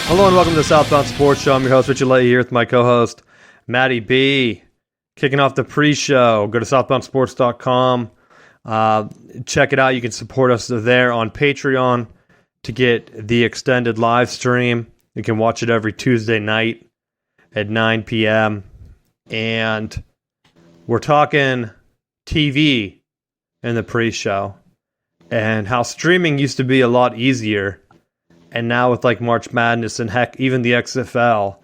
Hello and welcome to the Southbound Sports Show. I'm your host, Richard Leahy, here with my co-host, Matty B. Kicking off the pre-show. Go to southboundsports.com. Check it out. You can support us there on Patreon to get the extended live stream. You can watch it every Tuesday night at 9 p.m. And we're talking TV in the pre-show and how streaming used to be a lot easier. And now with like March Madness and heck, even the XFL,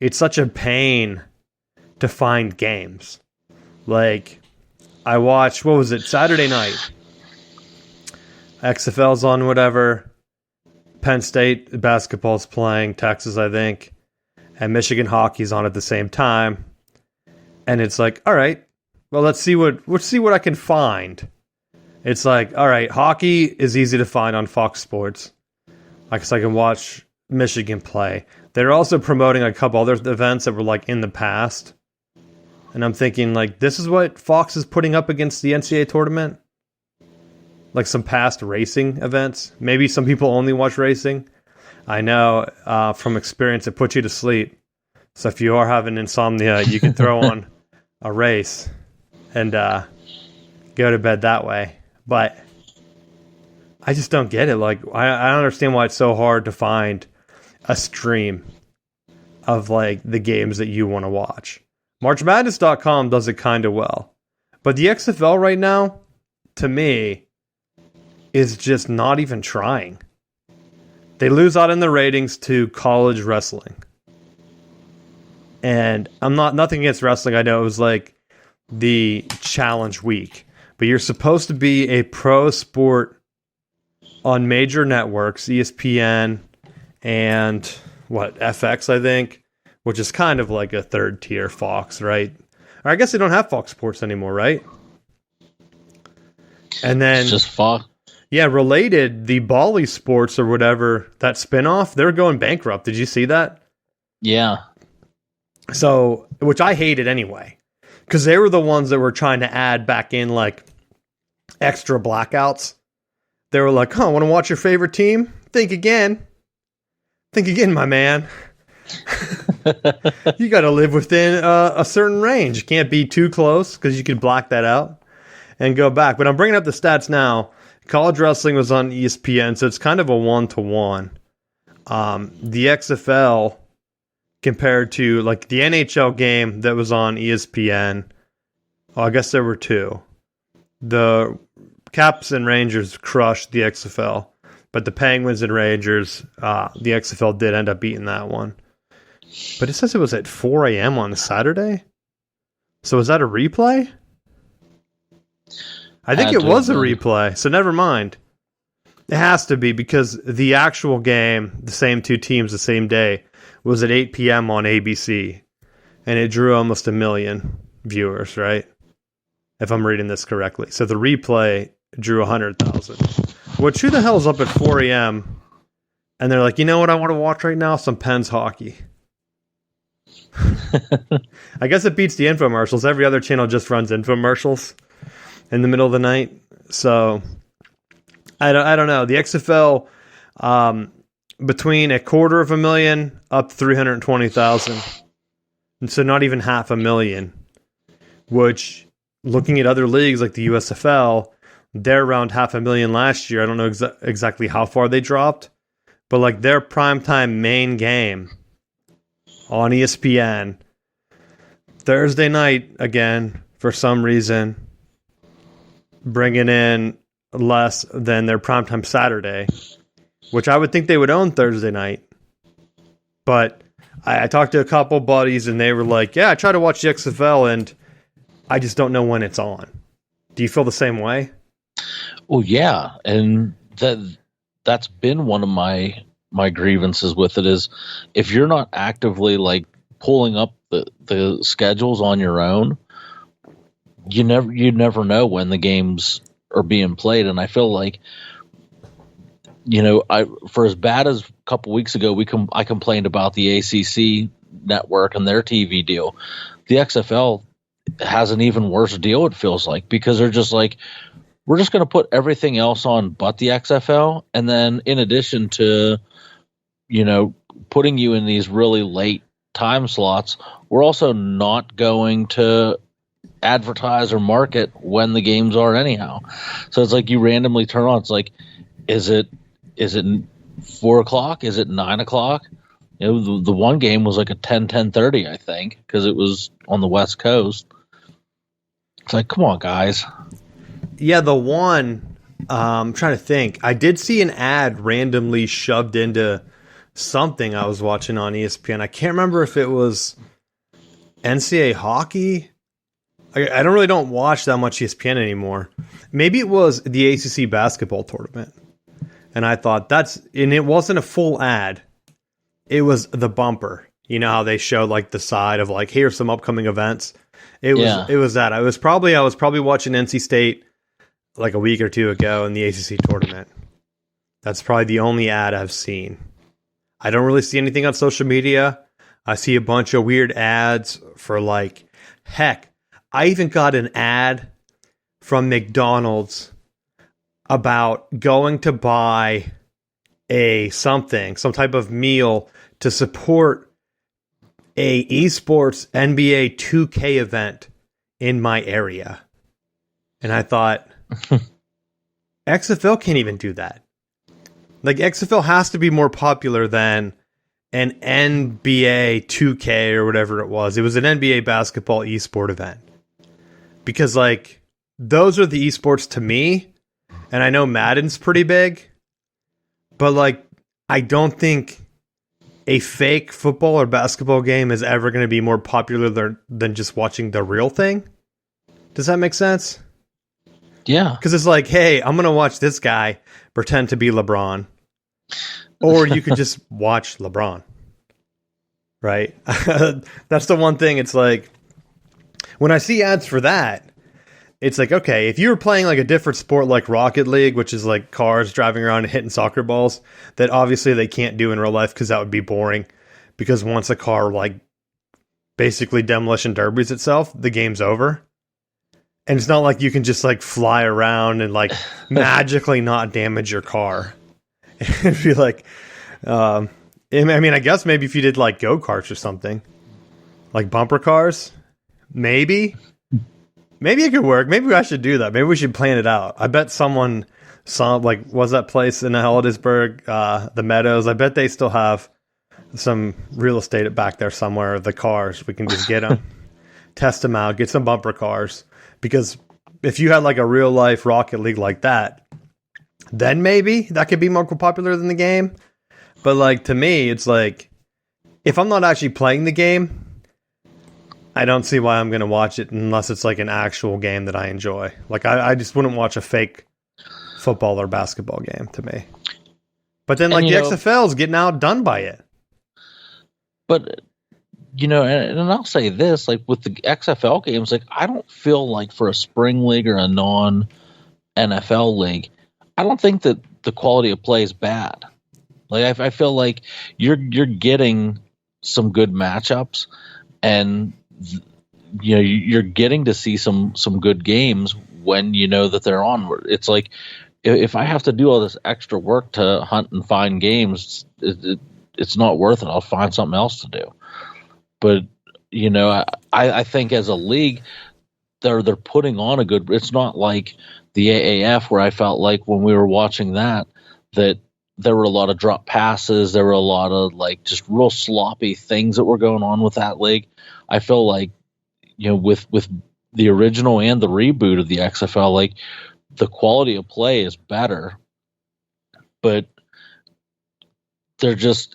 it's such a pain to find games. Like, I watched, what was it, Saturday night? XFL's on whatever. Penn State basketball's playing, Texas, I think. And Michigan hockey's on at the same time. And it's like, all right, well, let's see what I can find. It's like, all right, hockey is easy to find on Fox Sports. I guess I can watch Michigan play. They're also promoting a couple other events that were like in the past. And I'm thinking like, this is what Fox is putting up against the NCAA tournament? Like some past racing events? Maybe some people only watch racing. I know from experience it puts you to sleep. So if you are having insomnia, you can throw on a race and go to bed that way. But I just don't get it. Like, I don't understand why it's so hard to find a stream of like the games that you want to watch. MarchMadness.com does it kind of well. But the XFL right now, to me, is just not even trying. They lose out in the ratings to college wrestling. And I'm nothing against wrestling. I know it was like the challenge week. But you're supposed to be a pro sport on major networks, ESPN and FX, I think, which is kind of like a third tier Fox, right? Or I guess they don't have Fox Sports anymore, right? And then it's just Fox. Yeah, related, the Bally Sports or whatever, that spinoff, they're going bankrupt. Did you see that? Yeah. So, which I hated anyway, because they were the ones that were trying to add back in like extra blackouts. They were like, want to watch your favorite team? Think again. Think again, my man. You got to live within a certain range. You can't be too close because you could block that out and go back. But I'm bringing up the stats now. College wrestling was on ESPN, so it's kind of a 1-to-1. The XFL compared to like the NHL game that was on ESPN. I guess there were two. The Caps and Rangers crushed the XFL, but the Penguins and Rangers, the XFL did end up beating that one. But it says it was at 4 a.m. on a Saturday? So is that a replay? I think it was a replay, so never mind. It has to be because the actual game, the same two teams the same day, was at 8 p.m. on ABC, and it drew almost 1 million viewers, right? If I'm reading this correctly. So the replay drew 100,000. Which, who the hell is up at 4 a.m. and they're like, you know what I want to watch right now? Some Pens hockey. I guess it beats the infomercials. Every other channel just runs infomercials in the middle of the night. So, I don't know. The XFL, between 250,000 up 320,000. And so not even 500,000. Which, looking at other leagues like the USFL, they're around 500,000 last year. I don't know exactly how far they dropped. But like their primetime main game on ESPN, Thursday night again, for some reason, bringing in less than their primetime Saturday, which I would think they would own Thursday night. But I talked to a couple buddies and they were like, yeah, I try to watch the XFL and I just don't know when it's on. Do you feel the same way? Well, yeah. And that's been one of my grievances with it is if you're not actively like pulling up the schedules on your own, you never know when the games are being played. And I feel like, for as bad as a couple weeks ago, I complained about the ACC network and their TV deal. The XFL has an even worse deal, it feels like, because they're just like, we're just going to put everything else on but the XFL. And then in addition to, putting you in these really late time slots, we're also not going to advertise or market when the games are anyhow. So it's like you randomly turn on. It's like, is it 4 o'clock? Is it 9 o'clock? You know, the one game was like a 10:30, I think, because it was on the West Coast. It's like, come on, guys. Yeah, the one, I'm trying to think. I did see an ad randomly shoved into something I was watching on ESPN. I can't remember if it was NCAA hockey. I don't watch that much ESPN anymore. Maybe it was the ACC basketball tournament. And I thought and it wasn't a full ad. It was the bumper. You know how they show like the side of like, here's some upcoming events. It was that. I was probably watching NC State like a week or two ago in the ACC tournament. That's probably the only ad I've seen. I don't really see anything on social media. I see a bunch of weird ads for like, heck, I even got an ad from McDonald's about going to buy some type of meal to support a esports NBA 2K event in my area. And I thought, XFL can't even do that. Like, XFL has to be more popular than an NBA 2K or whatever it was. It was an NBA basketball esport event. Because, like, those are the esports to me. And I know Madden's pretty big. But, like, I don't think a fake football or basketball game is ever going to be more popular than just watching the real thing. Does that make sense? Yeah. Because it's like, hey, I'm going to watch this guy pretend to be LeBron. Or you could just watch LeBron. Right? That's the one thing. It's like, when I see ads for that, it's like, okay, if you were playing like a different sport like Rocket League, which is like cars driving around and hitting soccer balls, that obviously they can't do in real life because that would be boring. Because once a car like basically demolition derbies itself, the game's over. And it's not like you can just like fly around and like magically not damage your car. It'd be like, I mean, I guess maybe if you did like go-karts or something, like bumper cars, maybe it could work. Maybe I should do that. Maybe we should plan it out. I bet someone saw, like, was that place in Heldesburg, the Meadows? I bet they still have some real estate back there somewhere. The cars, we can just get them, test them out, get some bumper cars. Because if you had like a real life Rocket League like that, then maybe that could be more popular than the game. But like, to me, it's like, if I'm not actually playing the game, I don't see why I'm going to watch it unless it's like an actual game that I enjoy. Like, I just wouldn't watch a fake football or basketball game to me. But then, like, the XFL is getting outdone by it. But, you know, and I'll say this, like, with the XFL games, like, I don't feel like for a spring league or a non-NFL league, I don't think that the quality of play is bad. Like, I feel like you're getting some good matchups, and you know, you're getting to see some good games when you know that they're on. It's like, if I have to do all this extra work to hunt and find games, it's not worth it. I'll find something else to do. But, you know, I think as a league, they're putting on a good. It's not like the AAF, where I felt like when we were watching that there were a lot of drop passes, there were a lot of like just real sloppy things that were going on with that league. I feel like, you know, with the original and the reboot of the XFL, like, the quality of play is better, but they're just,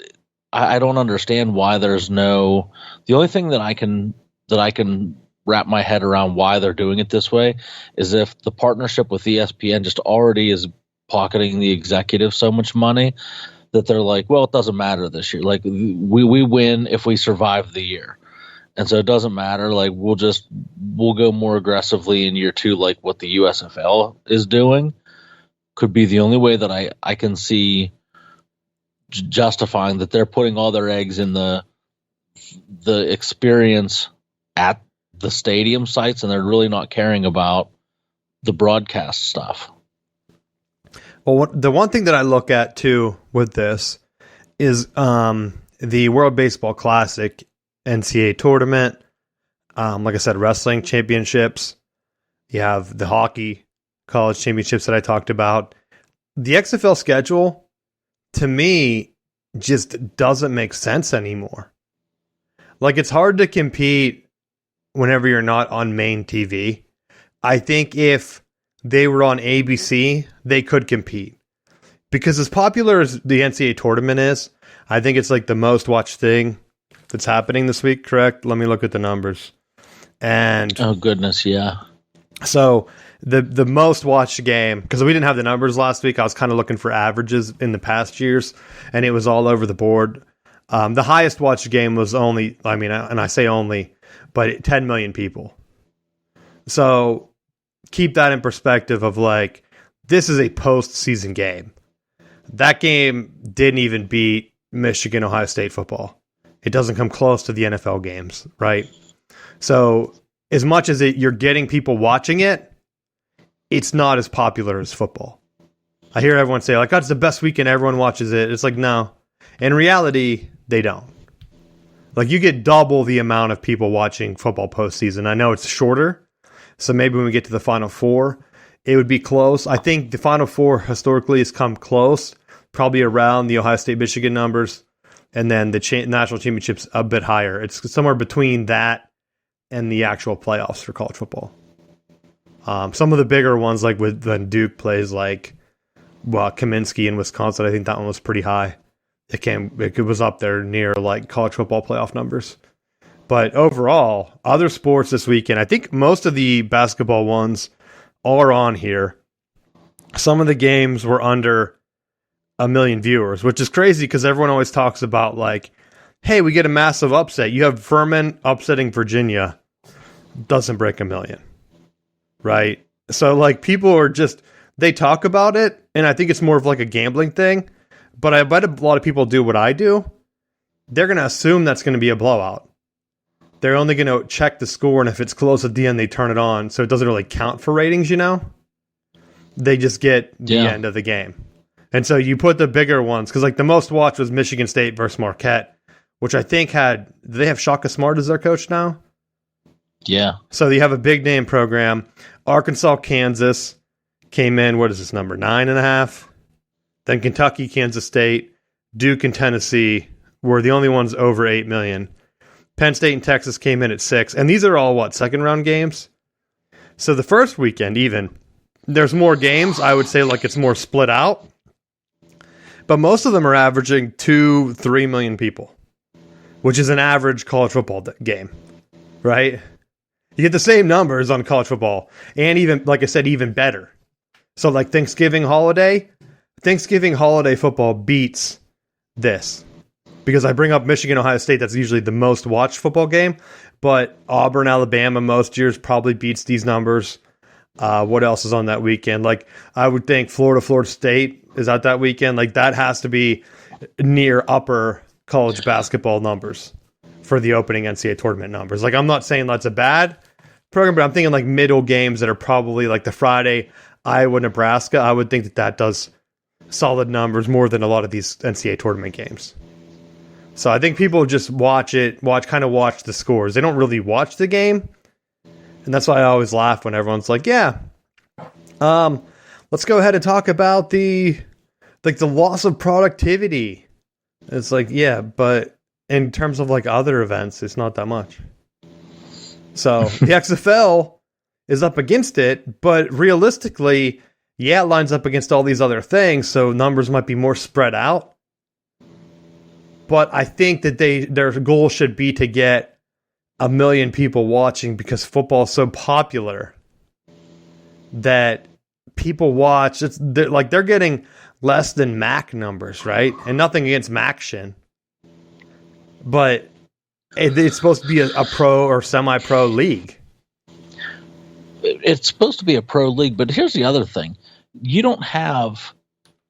I don't understand why there's the only thing that I can wrap my head around why they're doing it this way is if the partnership with ESPN just already is pocketing the executives so much money that they're like, well, it doesn't matter this year. Like, we win if we survive the year. And so it doesn't matter. Like, we'll go more aggressively in year two, like what the USFL is doing. Could be the only way that I can see justifying that they're putting all their eggs in the experience at the stadium sites, and they're really not caring about the broadcast stuff. Well, the one thing that I look at too with this is the World Baseball Classic, NCAA tournament. Like I said, wrestling championships. You have the hockey college championships that I talked about. The XFL schedule, to me, just doesn't make sense anymore. Like, it's hard to compete whenever you're not on main TV. I think if they were on ABC, they could compete. Because as popular as the NCAA tournament is, I think it's like the most watched thing that's happening this week, correct? Let me look at the numbers. And oh, goodness, yeah. So the most watched game, because we didn't have the numbers last week, I was kind of looking for averages in the past years, and it was all over the board. The highest watched game was only, I mean, and I say only, but 10 million people. So keep that in perspective of like, this is a postseason game. That game didn't even beat Michigan, Ohio State football. It doesn't come close to the NFL games, right? So as much as you're getting people watching it, it's not as popular as football. I hear everyone say, like, oh, it's the best weekend, everyone watches it. It's like, no. In reality, they don't. Like, you get double the amount of people watching football postseason. I know it's shorter, so maybe when we get to the Final Four, it would be close. I think the Final Four historically has come close, probably around the Ohio State-Michigan numbers, and then the national championship's a bit higher. It's somewhere between that and the actual playoffs for college football. Some of the bigger ones, like when Duke plays, like Kaminsky in Wisconsin, I think that one was pretty high. It was up there near like college football playoff numbers. But overall, other sports this weekend, I think most of the basketball ones are on here. Some of the games were under 1 million viewers, which is crazy because everyone always talks about like, hey, we get a massive upset. You have Furman upsetting Virginia. Doesn't break 1 million. Right? So like people are just, they talk about it, and I think it's more of like a gambling thing. But I bet a lot of people do what I do. They're going to assume that's going to be a blowout. They're only going to check the score, and if it's close at the end, they turn it on. So it doesn't really count for ratings, you know? They just get the end of the game. And so you put the bigger ones, because like the most watched was Michigan State versus Marquette, which I think do they have Shaka Smart as their coach now? Yeah. So you have a big name program. Arkansas, Kansas came in, what is this number, 9.5? Then Kentucky, Kansas State, Duke, and Tennessee were the only ones over 8 million. Penn State and Texas came in at 6. And these are all, second round games? So the first weekend even, there's more games. I would say like it's more split out. But most of them are averaging 2-3 million people, which is an average college football game, right? You get the same numbers on college football, and even, like I said, even better. So like Thanksgiving holiday football beats this. Because I bring up Michigan, Ohio State, that's usually the most watched football game, but Auburn, Alabama most years probably beats these numbers. What else is on that weekend? Like, I would think Florida State is out that weekend. Like, that has to be near upper college basketball numbers for the opening NCAA tournament numbers. Like, I'm not saying that's a bad program, but I'm thinking like middle games that are probably like the Friday, Iowa, Nebraska. I would think that does solid numbers more than a lot of these NCAA tournament games. So I think people just watch the scores. They don't really watch the game. And that's why I always laugh when everyone's like, yeah, let's go ahead and talk about the loss of productivity. It's like, yeah, but in terms of like other events, it's not that much. So the XFL is up against it, but realistically, yeah, it lines up against all these other things, so numbers might be more spread out. But I think that their goal should be to get 1 million people watching, because football is so popular that people watch. They're getting less than MAC numbers, right? And nothing against MACtion, but it's supposed to be a pro or semi-pro league. It's supposed to be a pro league, but here's the other thing. You don't have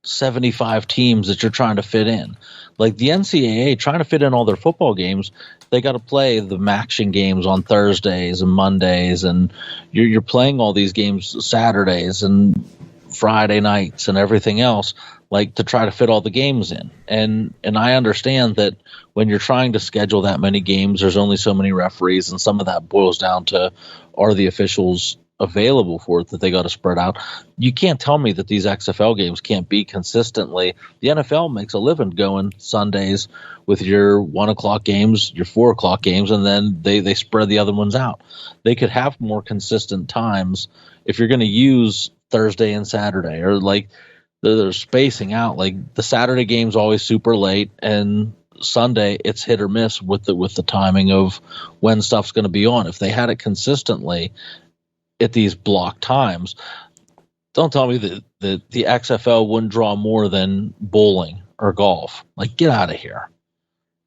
75 teams that you're trying to fit in. Like the NCAA, trying to fit in all their football games, they got to play the MACtion games on Thursdays and Mondays, and you're playing all these games Saturdays. And Friday nights and everything else, like to try to fit all the games in. And I understand that when you're trying to schedule that many games, there's only so many referees, and some of that boils down to, are the officials available for it, that they got to spread out. You can't tell me that these XFL games can't be consistently. The NFL makes a living going Sundays with your 1 o'clock games, your 4 o'clock games, and then they spread the other ones out. They could have more consistent times if you're going to use Thursday and Saturday, or like they're spacing out. Like the Saturday game's always super late, and Sunday it's hit or miss with the timing of when stuff's going to be on. If they had it consistently at these block times, don't tell me that the XFL wouldn't draw more than bowling or golf. Like, get out of here.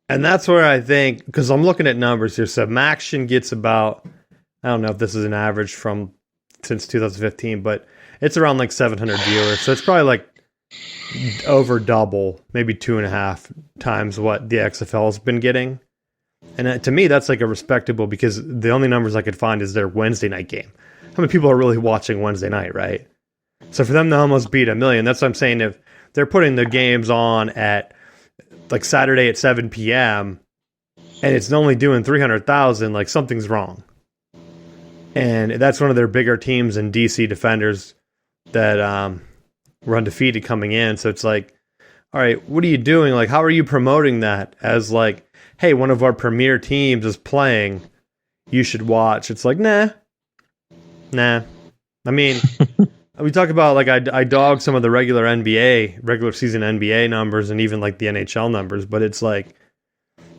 And that's where I think, because I'm looking at numbers here, so Maction gets about, I don't know if this is an average from since 2015, but it's around like 700 viewers. So it's probably like over double, maybe 2.5 times what the XFL has been getting. And to me, that's like a respectable, because the only numbers I could find is their Wednesday night game. How many people are really watching Wednesday night, right? So for them to almost beat 1 million, that's what I'm saying. If they're putting the games on at like Saturday at 7 p.m. and it's only doing 300,000, like something's wrong. And that's one of their bigger teams in DC Defenders that were undefeated coming in. So it's like, all right, what are you doing? Like, how are you promoting that as like, hey, one of our premier teams is playing, you should watch? It's like, nah. I mean, we talk about like I dog some of the regular season NBA numbers and even like the NHL numbers, but it's like,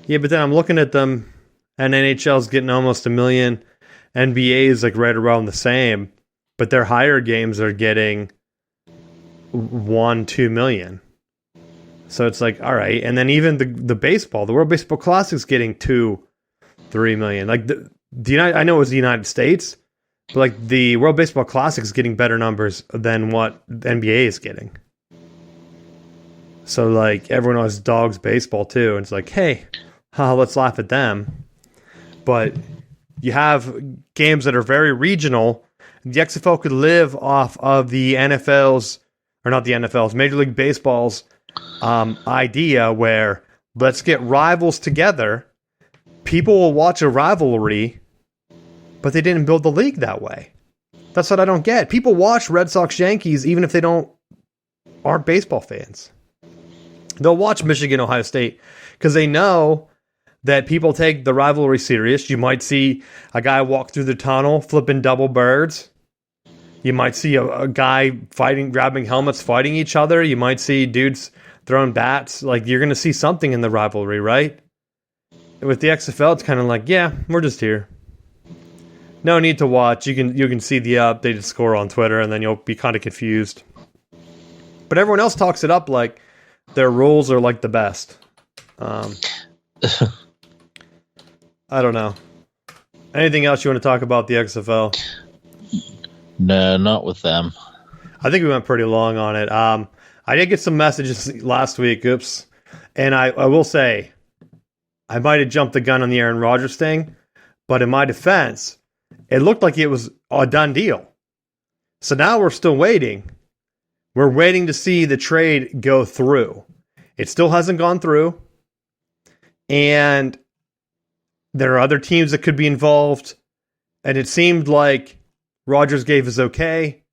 yeah, but then I'm looking at them and NHL's getting almost 1 million. NBA is like right around the same, but their higher games are getting 1-2 million. So it's like, all right. And then even the baseball, the World Baseball Classic's getting 2-3 million. Like the United, I know it was the United States, but like the World Baseball Classic is getting better numbers than what the NBA is getting. So like everyone else dogs baseball too. And it's like, hey, let's laugh at them. But you have games that are very regional. The XFL could live off of the NFL's, or not the NFL's, Major League Baseball's idea where let's get rivals together. People will watch a rivalry, but they didn't build the league that way. That's what I don't get. People watch Red Sox Yankees even if they aren't baseball fans. They'll watch Michigan Ohio State because they know that people take the rivalry serious. You might see a guy walk through the tunnel flipping double birds. You might see a guy grabbing helmets, fighting each other. You might see dudes throwing bats. Like, you're going to see something in the rivalry, right? With the XFL, it's kind of like, yeah, we're just here. No need to watch. You can see the updated score on Twitter, and then you'll be kind of confused. But everyone else talks it up like their rules are like the best. I don't know. Anything else you want to talk about the XFL? No, not with them. I think we went pretty long on it. I did get some messages last week. Oops. And I will say, I might have jumped the gun on the Aaron Rodgers thing, but in my defense, it looked like it was a done deal. So now we're still waiting. We're waiting to see the trade go through. It still hasn't gone through. And there are other teams that could be involved. And it seemed like Rodgers gave his okay.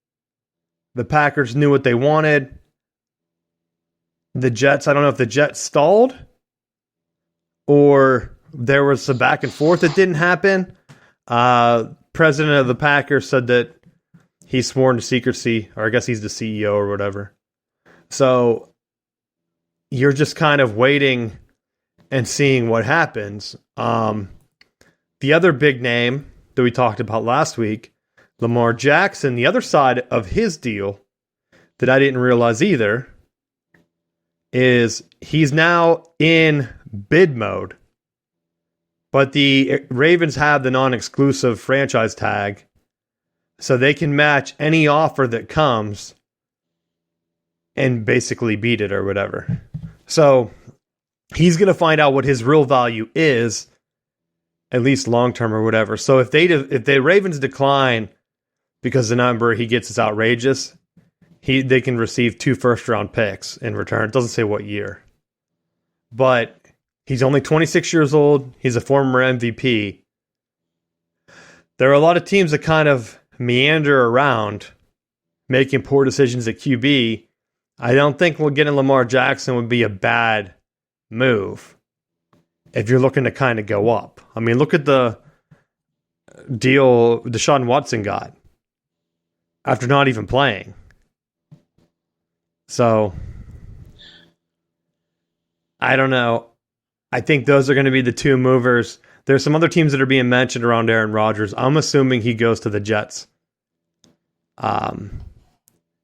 The Packers knew what they wanted. The Jets, I don't know if the Jets stalled or there was some back and forth that didn't happen. President of the Packers said that he's sworn to secrecy, or I guess he's the CEO or whatever. So you're just kind of waiting and seeing what happens. The other big name that we talked about last week, Lamar Jackson, the other side of his deal that I didn't realize either is he's now in bid mode. But the Ravens have the non-exclusive franchise tag, so they can match any offer that comes and basically beat it or whatever. So he's going to find out what his real value is, at least long-term or whatever. So if the Ravens decline because the number he gets is outrageous, they can receive 2 first-round picks in return. It doesn't say what year. But he's only 26 years old. He's a former MVP. There are a lot of teams that kind of meander around, making poor decisions at QB. I don't think getting Lamar Jackson would be a bad move if you're looking to kind of go up. I mean, look at the deal Deshaun Watson got after not even playing. So, I don't know. I think those are going to be the 2 movers. There's some other teams that are being mentioned around Aaron Rodgers. I'm assuming he goes to the Jets.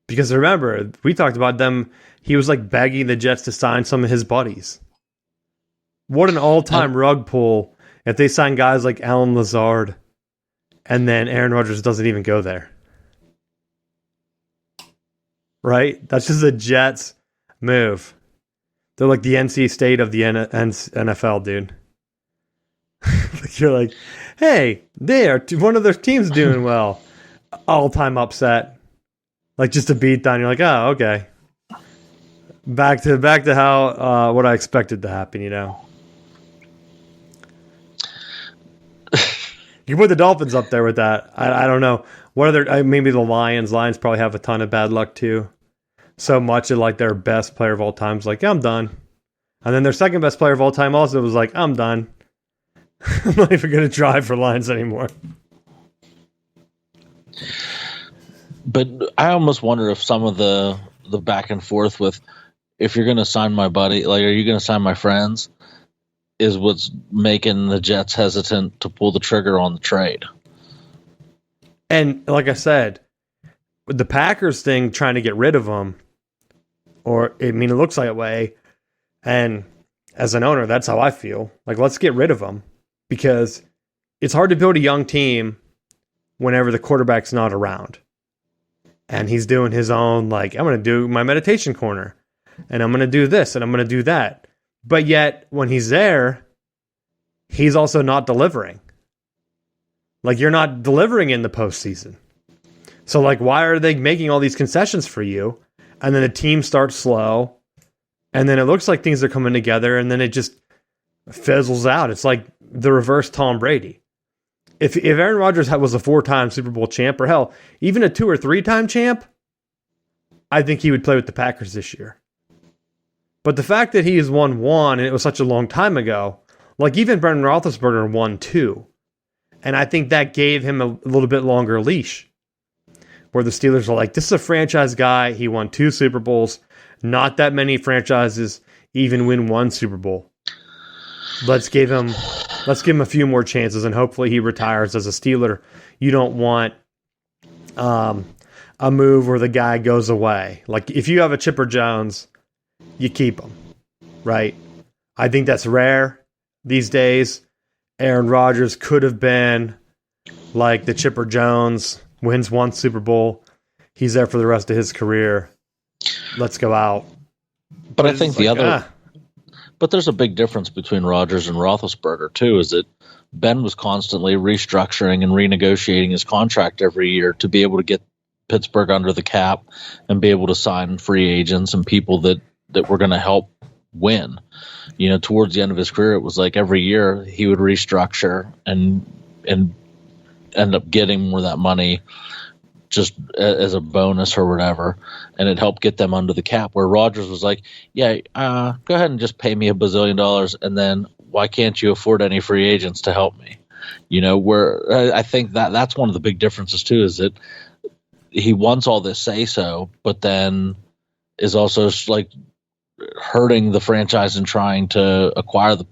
Because remember, we talked about them. He was like begging the Jets to sign some of his buddies. What an all-time rug pull if they sign guys like Alan Lazard and then Aaron Rodgers doesn't even go there. Right? That's just a Jets move. They're like the NC State of the NFL, dude. You're like, hey, one of their teams doing well. All-time upset. Like just a beat down. You're like, oh, okay. Back to how what I expected to happen, you know. You put the Dolphins up there with that. I don't know. What other? Maybe the Lions. Lions probably have a ton of bad luck too. So much of like their best player of all time is like, I'm done. And then their second best player of all time also was like, I'm done. I'm not even going to try for Lions anymore. But I almost wonder if some of the back and forth with, if you're going to sign my buddy, like, are you going to sign my friends, is what's making the Jets hesitant to pull the trigger on the trade. And like I said, with the Packers thing, trying to get rid of him, it looks like a way. And as an owner, that's how I feel. Like, let's get rid of him, because it's hard to build a young team whenever the quarterback's not around. And he's doing his own, like, I'm going to do my meditation corner, and I'm going to do this, and I'm going to do that. But yet, when he's there, he's also not delivering. Like, you're not delivering in the postseason. So, like, why are they making all these concessions for you? And then the team starts slow, and then it looks like things are coming together, and then it just fizzles out. It's like the reverse Tom Brady. If Aaron Rodgers was a 4-time Super Bowl champ, or hell, even a 2 or 3-time champ, I think he would play with the Packers this year. But the fact that he has won 1, and it was such a long time ago, like even Brendan Roethlisberger won 2. And I think that gave him a little bit longer leash, where the Steelers are like, this is a franchise guy. He won 2 Super Bowls. Not that many franchises even win 1 Super Bowl. Let's give him a few more chances, and hopefully he retires as a Steeler. You don't want a move where the guy goes away. Like, if you have a Chipper Jones, you keep him, right? I think that's rare these days. Aaron Rodgers could have been like the Chipper Jones, wins 1 Super Bowl. He's there for the rest of his career. Let's go out. But I think but there's a big difference between Rodgers and Roethlisberger too, is that Ben was constantly restructuring and renegotiating his contract every year to be able to get Pittsburgh under the cap and be able to sign free agents and people that were going to help win. You know, towards the end of his career, it was like every year he would restructure and end up getting more of that money just as a bonus or whatever, and it helped get them under the cap, where Rodgers was like, yeah, go ahead and just pay me $1 bazillion, and then why can't you afford any free agents to help me? You know, where I think that's one of the big differences too, is that he wants all this say-so, but then is also like hurting the franchise and trying to acquire the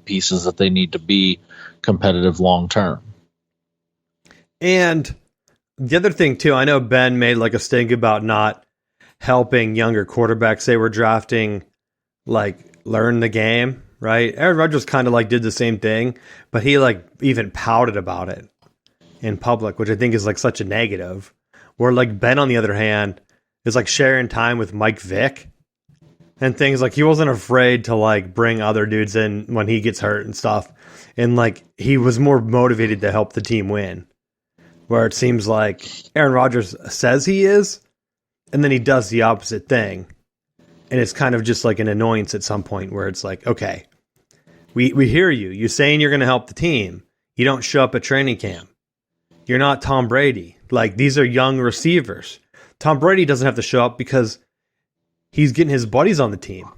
pieces that they need to be competitive long-term. And the other thing, too, I know Ben made like a stink about not helping younger quarterbacks they were drafting, like, learn the game, right? Aaron Rodgers kind of like did the same thing, but he like even pouted about it in public, which I think is like such a negative. Where like Ben, on the other hand, is like sharing time with Mike Vick and things. Like, he wasn't afraid to like bring other dudes in when he gets hurt and stuff. And like, he was more motivated to help the team win. Where it seems like Aaron Rodgers says he is, and then he does the opposite thing. And it's kind of just like an annoyance at some point where it's like, okay, we hear you. You're saying you're going to help the team. You don't show up at training camp. You're not Tom Brady. Like, these are young receivers. Tom Brady doesn't have to show up because he's getting his buddies on the team.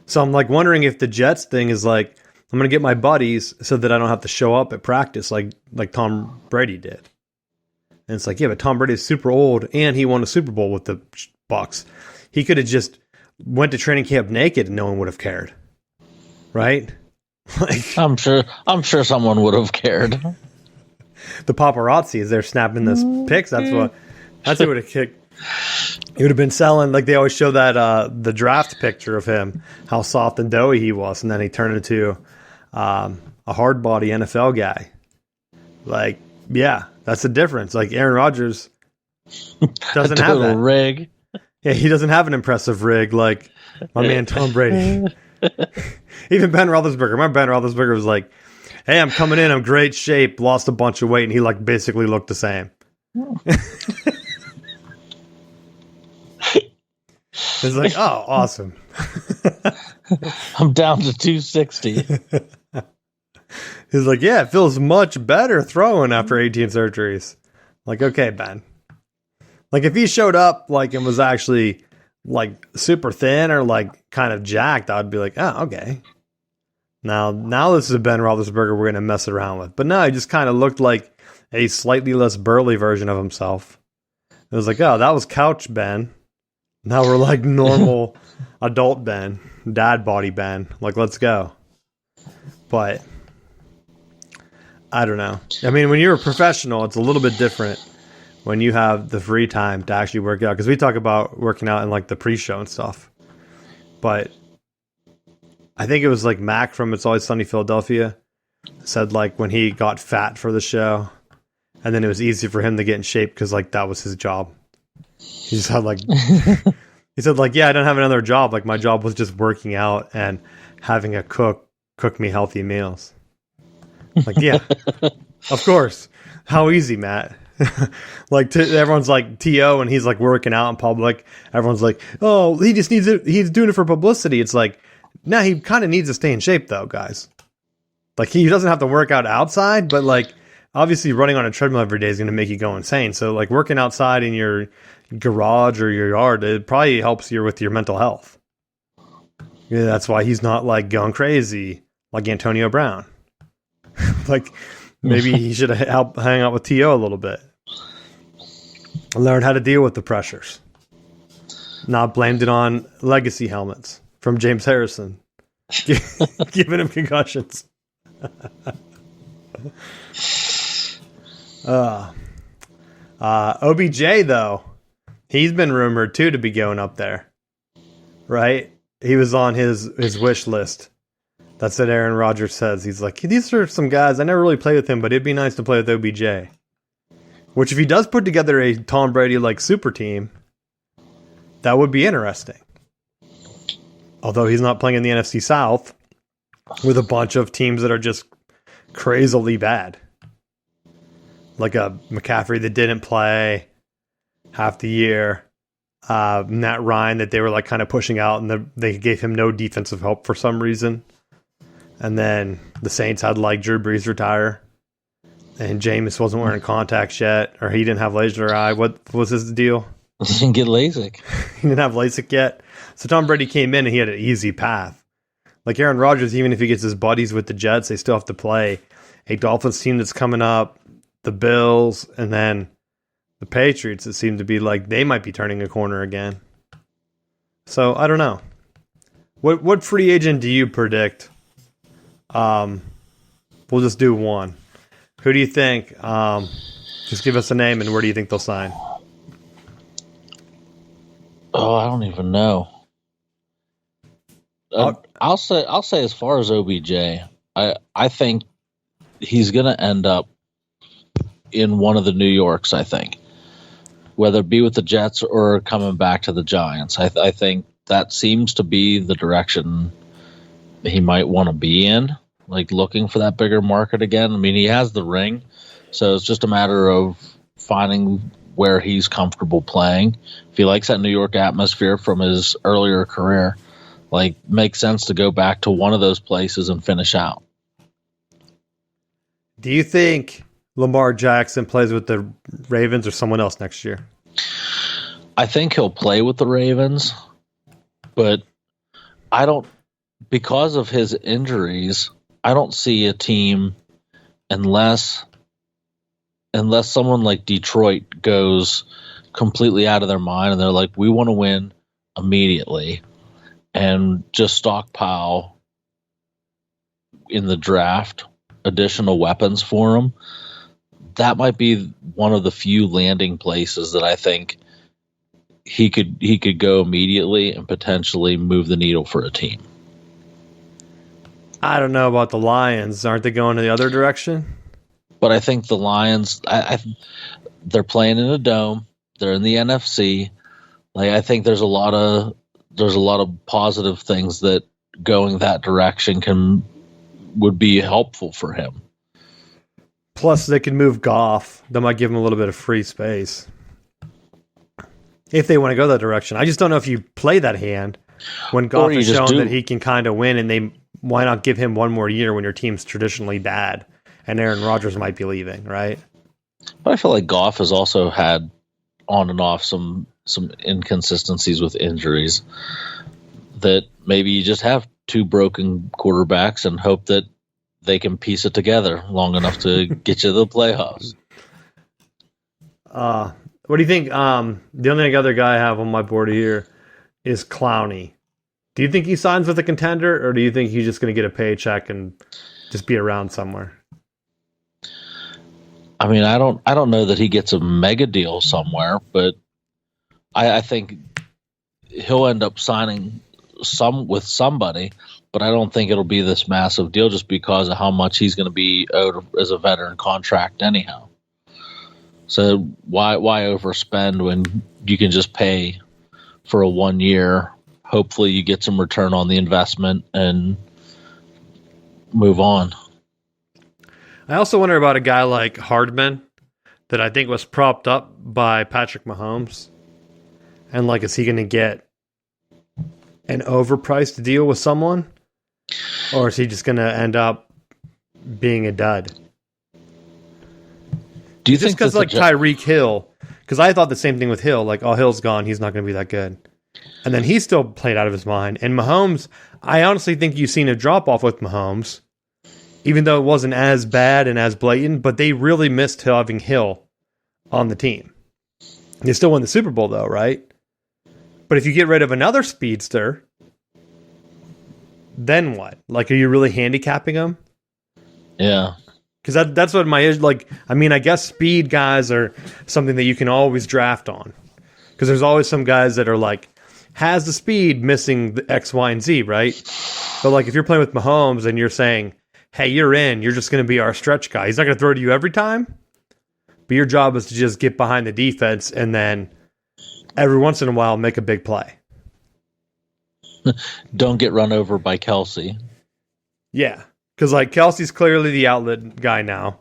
So I'm like wondering if the Jets thing is like, I'm going to get my buddies so that I don't have to show up at practice like Tom Brady did. And it's like, yeah, but Tom Brady is super old and he won a Super Bowl with the Bucs. He could have just went to training camp naked and no one would have cared. Right? Like, I'm sure someone would have cared. The paparazzi, as they're snapping this pics, that's what would have kicked. He would have been selling, like they always show that the draft picture of him, how soft and doughy he was, and then he turned into a hard body NFL guy. Like, yeah, that's the difference. Like Aaron Rodgers doesn't have that rig. Yeah, he doesn't have an impressive rig like my man Tom Brady. Even Ben Roethlisberger. Remember Ben Roethlisberger was like, hey, I'm coming in, I'm great shape, lost a bunch of weight, and he like basically looked the same. It's like, oh, awesome. I'm down to 260. He's like, yeah, it feels much better throwing after 18 surgeries. Like, okay, Ben. Like, if he showed up, like, and was actually, like, super thin or, like, kind of jacked, I'd be like, oh, okay. Now this is a Ben Roethlisberger we're going to mess around with. But no, he just kind of looked like a slightly less burly version of himself. It was like, oh, that was couch Ben. Now we're like normal adult Ben, dad body Ben. Like, let's go. But I don't know. I mean, when you're a professional, it's a little bit different when you have the free time to actually work out. Because we talk about working out in like the pre-show and stuff. But I think it was like Mac from It's Always Sunny Philadelphia said like when he got fat for the show, and then it was easy for him to get in shape because like that was his job. He just had like, he said like, yeah, I don't have another job. Like my job was just working out and having a cook me healthy meals. Like, yeah, of course. How easy, Matt. Like everyone's like T.O. and he's like working out in public. Everyone's like, oh, he just needs it. He's doing it for publicity. It's like, no, he kind of needs to stay in shape though, guys. Like he doesn't have to work out outside, but like obviously running on a treadmill every day is going to make you go insane. So like working outside in your garage or your yard, it probably helps you with your mental health. Yeah, that's why he's not like going crazy like Antonio Brown. Like maybe he should have helped hang out with T.O. a little bit. Learn how to deal with the pressures. Not blamed it on legacy helmets from James Harrison. Giving him concussions. OBJ, though, he's been rumored, too, to be going up there. Right? He was on his wish list. That's what Aaron Rodgers says. He's like, these are some guys, I never really played with him, but it'd be nice to play with OBJ. Which, if he does put together a Tom Brady-like super team, that would be interesting. Although he's not playing in the NFC South with a bunch of teams that are just crazily bad. Like a McCaffrey that didn't play half the year. Matt Ryan that they were like kind of pushing out and they gave him no defensive help for some reason. And then the Saints had like Drew Brees retire. And Jameis wasn't wearing contacts yet. Or he didn't have laser eye. What was his deal? He didn't get LASIK. He didn't have LASIK yet. So Tom Brady came in and he had an easy path. Like Aaron Rodgers, even if he gets his buddies with the Jets, they still have to play a Dolphins team that's coming up, the Bills, and then the Patriots. It seemed to be like they might be turning a corner again. So I don't know. What free agent do you predict? We'll just do one. Who do you think? Just give us a name and where do you think they'll sign? Oh, I don't even know. I'll say as far as OBJ, I think he's going to end up in one of the New Yorks. I think whether it be with the Jets or coming back to the Giants, I think that seems to be the direction he might want to be in. Like looking for that bigger market again. I mean, he has the ring, so it's just a matter of finding where he's comfortable playing. If he likes that New York atmosphere from his earlier career, like, makes sense to go back to one of those places and finish out. Do you think Lamar Jackson plays with the Ravens or someone else next year? I think he'll play with the Ravens, but because of his injuries, I don't see a team unless someone like Detroit goes completely out of their mind and they're like, we want to win immediately and just stockpile in the draft additional weapons for them. That might be one of the few landing places that I think he could go immediately and potentially move the needle for a team. I don't know about the Lions. Aren't they going in the other direction? But I think the Lions, they're playing in a dome. They're in the NFC. Like, I think there's a lot of positive things that going that direction would be helpful for him. Plus, they can move Goff. That might give him a little bit of free space if they want to go that direction. I just don't know if you play that hand when Goff has shown that he can kind of win, and why not give him one more year when your team's traditionally bad and Aaron Rodgers might be leaving, right? But I feel like Goff has also had on and off some inconsistencies with injuries that maybe you just have two broken quarterbacks and hope that they can piece it together long enough to get you to the playoffs. What do you think? The only other guy I have on my board here is Clowney. Do you think he signs with a contender, or do you think he's just going to get a paycheck and just be around somewhere? I mean, I don't know that he gets a mega deal somewhere, but I think he'll end up signing with somebody, but I don't think it'll be this massive deal just because of how much he's going to be owed as a veteran contract anyhow. So why overspend when you can just pay for a 1 year? Hopefully you get some return on the investment and move on. I also wonder about a guy like Hardman that I think was propped up by Patrick Mahomes. And, like, is he going to get an overpriced deal with someone? Or is he just going to end up being a dud? Do you just think because, like, Tyreek Hill, because I thought the same thing with Hill, like, oh, Hill's gone, he's not going to be that good. And then he still played out of his mind. And Mahomes, I honestly think you've seen a drop-off with Mahomes, even though it wasn't as bad and as blatant, but they really missed having Hill on the team. They still won the Super Bowl, though, right? But if you get rid of another speedster, then what? Like, are you really handicapping him? Yeah. Because that's what like, I mean, I guess speed guys are something that you can always draft on. Because there's always some guys that are like, has the speed, missing the X, Y, and Z, right? But like, if you're playing with Mahomes and you're saying, hey, you're just going to be our stretch guy. He's not going to throw to you every time. But your job is to just get behind the defense and then every once in a while make a big play. Don't get run over by Kelsey. Yeah. Because, like, Kelsey's clearly the outlet guy now.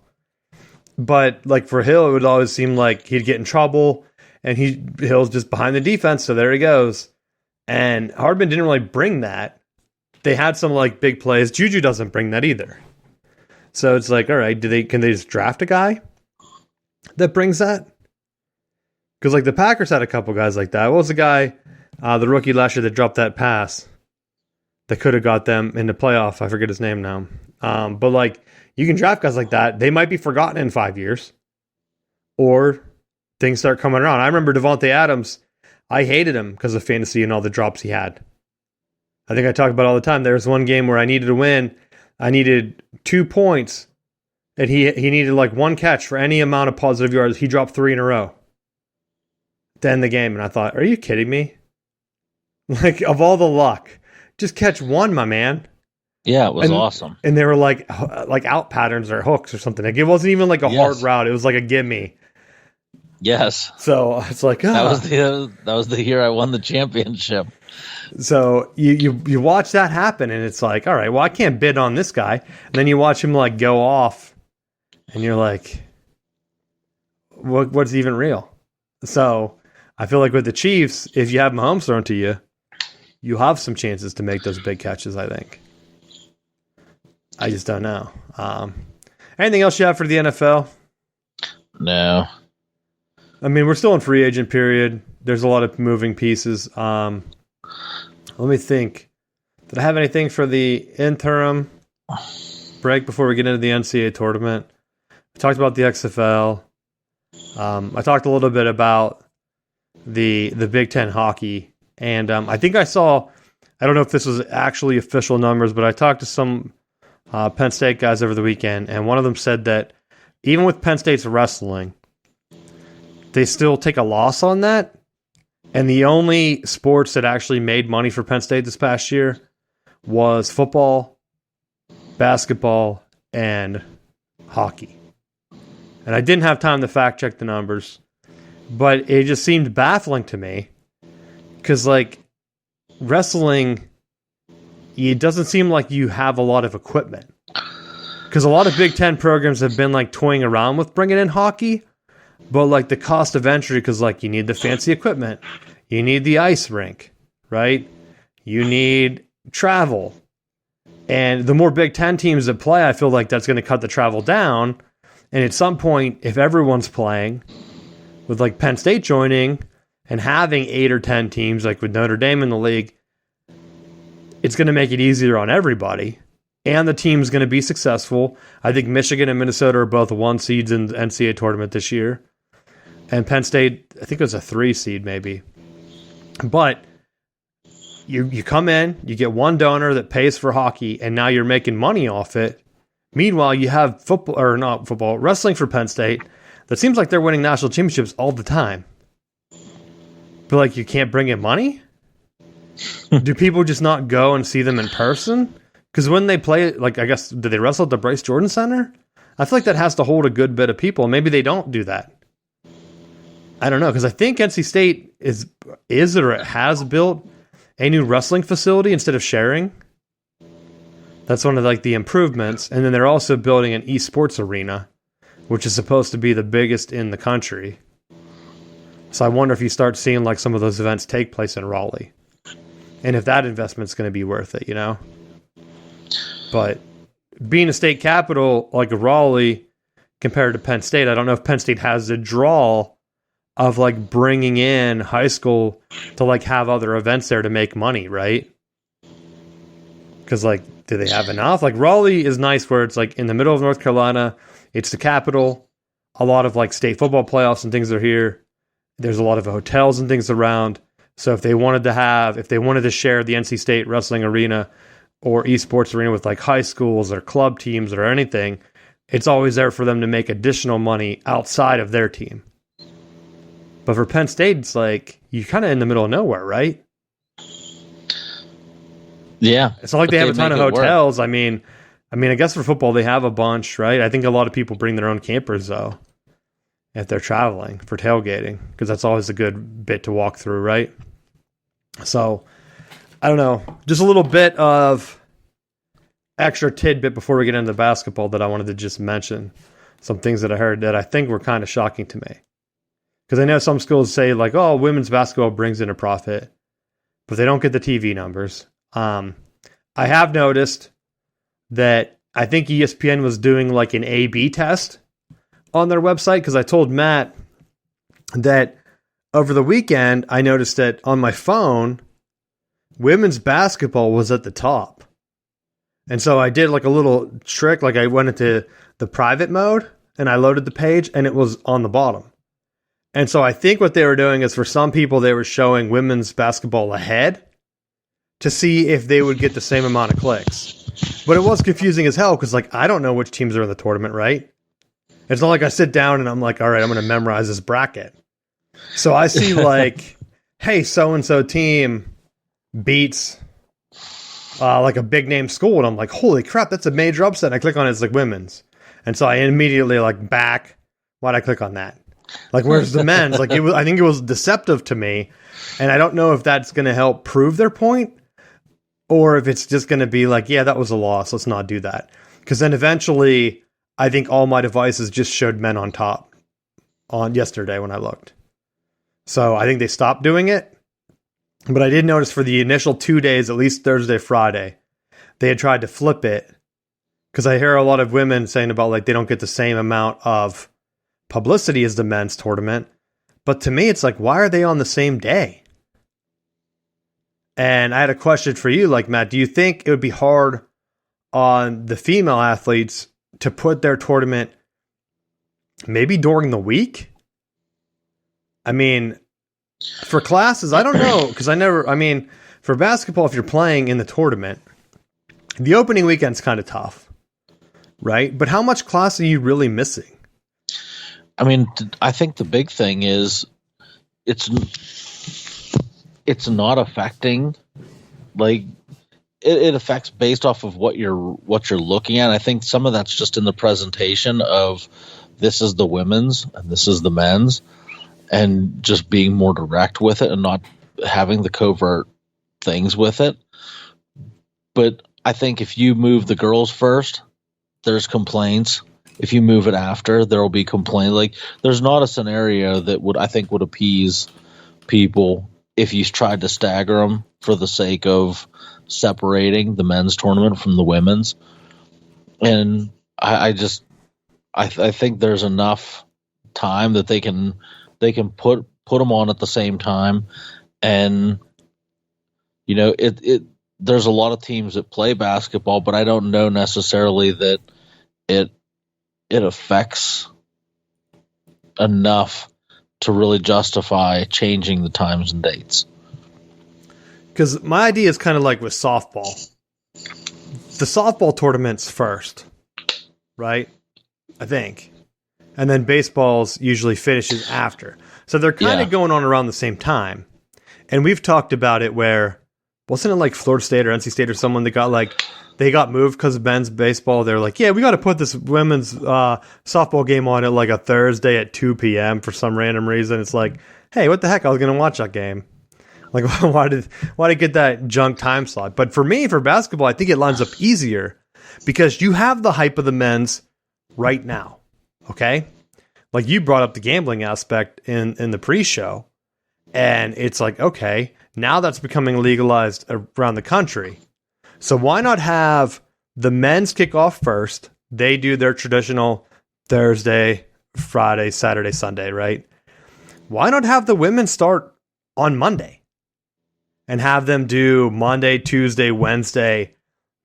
But, like, for Hill, it would always seem like he'd get in trouble, and Hill's just behind the defense, so there he goes. And Hardman didn't really bring that. They had some, like, big plays. Juju doesn't bring that either. So it's like, all right, can they just draft a guy that brings that? Because, like, the Packers had a couple guys like that. What was the guy, the rookie last year that dropped that pass that could have got them in the playoff? I forget his name now. But, like, you can draft guys like that. They might be forgotten in 5 years. Or things start coming around. I remember Devontae Adams. I hated him because of fantasy and all the drops he had. I think I talk about it all the time. There was one game where I needed to win. I needed 2 points. And he needed, like, one catch for any amount of positive yards. He dropped 3 in a row to end the game. And I thought, are you kidding me? Like, of all the luck, just catch one, my man. Yeah, it was awesome. And they were like out patterns or hooks or something. Like, it wasn't even like a hard route. It was like a gimme. Yes. So it's like, that was the year I won the championship. So you watch that happen, and it's like, all right, well, I can't bid on this guy. And then you watch him like go off, and you're like, what's even real? So I feel like with the Chiefs, if you have Mahomes thrown to you, you have some chances to make those big catches, I think. I just don't know. Anything else you have for the NFL? No. I mean, we're still in free agent period. There's a lot of moving pieces. Let me think. Did I have anything for the interim break before we get into the NCAA tournament? I talked about the XFL. I talked a little bit about the Big Ten hockey. And I think I saw, I don't know if this was actually official numbers, but I talked to some Penn State guys over the weekend, and one of them said that even with Penn State's wrestling, they still take a loss on that. And the only sports that actually made money for Penn State this past year was football, basketball, and hockey. And I didn't have time to fact check the numbers, but it just seemed baffling to me because, like, wrestling, it doesn't seem like you have a lot of equipment. Because a lot of Big Ten programs have been, like, toying around with bringing in hockey, but, like, the cost of entry, because, like, you need the fancy equipment, you need the ice rink, right? You need travel. And the more Big Ten teams that play, I feel like that's going to cut the travel down. And at some point, if everyone's playing, with like Penn State joining and having 8 or 10 teams, like with Notre Dame in the league, it's going to make it easier on everybody. And the team's going to be successful. I think Michigan and Minnesota are both 1 seeds in the NCAA tournament this year. And Penn State, I think it was a 3 seed maybe. But you come in, you get one donor that pays for hockey, and now you're making money off it. Meanwhile, you have football, or not football, wrestling for Penn State that seems like they're winning national championships all the time. But, like, you can't bring in money? Do people just not go and see them in person? Because when they play, like, I guess, do they wrestle at the Bryce Jordan Center? I feel like that has to hold a good bit of people. Maybe they don't do that. I don't know, because I think NC State is or has built a new wrestling facility instead of sharing. That's one of, like, the improvements. And then they're also building an esports arena, which is supposed to be the biggest in the country. So I wonder if you start seeing, like, some of those events take place in Raleigh. And if that investment's going to be worth it, you know? But being a state capital like Raleigh compared to Penn State, I don't know if Penn State has the draw of, like, bringing in high school to, like, have other events there to make money, right? Because, like, do they have enough? Like, Raleigh is nice where it's, like, in the middle of North Carolina. It's the capital. A lot of, like, state football playoffs and things are here. There's a lot of hotels and things around. So if they wanted to share the NC State wrestling arena or esports arena with, like, high schools or club teams or anything, it's always there for them to make additional money outside of their team. But for Penn State, it's like, you're kind of in the middle of nowhere, right? Yeah. It's not like they have a ton of hotels. I mean, I guess for football, they have a bunch, right? I think a lot of people bring their own campers, though, if they're traveling for tailgating, because that's always a good bit to walk through, right? So, I don't know. Just a little bit of extra tidbit before we get into basketball that I wanted to just mention. Some things that I heard that I think were kind of shocking to me. Because I know some schools say, like, oh, women's basketball brings in a profit, but they don't get the TV numbers. I have noticed that I think ESPN was doing, like, an A/B test on their website, because I told Matt that over the weekend, I noticed that on my phone, women's basketball was at the top. And so I did, like, a little trick. Like, I went into the private mode, and I loaded the page, and it was on the bottom. And so I think what they were doing is, for some people, they were showing women's basketball ahead to see if they would get the same amount of clicks. But it was confusing as hell, because, like, I don't know which teams are in the tournament, right? It's not like I sit down and I'm like, all right, I'm going to memorize this bracket. So I see, like, hey, so-and-so team beats like a big name school. And I'm like, holy crap, that's a major upset. And I click on it, it's like women's. And so I immediately, like, back. Why'd I click on that? Like, where's the men's? Like, I think it was deceptive to me. And I don't know if that's going to help prove their point, or if it's just going to be like, yeah, that was a loss, let's not do that. Because then eventually, I think all my devices just showed men on top on yesterday when I looked. So I think they stopped doing it. But I did notice for the initial 2 days, at least Thursday, Friday, they had tried to flip it. Because I hear a lot of women saying about like they don't get the same amount of publicity as the men's tournament. But to me, it's like, why are they on the same day? And I had a question for you, like, Matt, do you think it would be hard on the female athletes to put their tournament maybe during the week? I mean, for classes, I don't know, because for basketball, if you're playing in the tournament, the opening weekend's kind of tough, right? But how much class are you really missing? I mean, I think the big thing is it's not affecting, like, it affects based off of what you're looking at. I think some of that's just in the presentation of this is the women's and this is the men's, and just being more direct with it and not having the covert things with it. But I think if you move the girls first, there's complaints. If you move it after, there will be complaints. Like, there's not a scenario that would appease people if you tried to stagger them for the sake of separating the men's tournament from the women's. And I think there's enough time that they can put them on at the same time. And there's a lot of teams that play basketball, but I don't know necessarily that it affects enough to really justify changing the times and dates. Because my idea is kind of like with softball. The softball tournament's first, right? I think. And then baseball's usually finishes after. So they're kind of going on around the same time. And we've talked about it where, wasn't it like Florida State or NC State or someone that got moved because of men's baseball? They're like, yeah, we got to put this women's softball game on at like a Thursday at 2 p.m. for some random reason. It's like, hey, what the heck? I was going to watch that game. Like, why did get that junk time slot? But for me, for basketball, I think it lines up easier because you have the hype of the men's right now. Okay? Like, you brought up the gambling aspect in the pre-show, and it's like, okay, now that's becoming legalized around the country. So why not have the men's kick off first? They do their traditional Thursday, Friday, Saturday, Sunday, right? Why not have the women start on Monday and have them do Monday, Tuesday, Wednesday,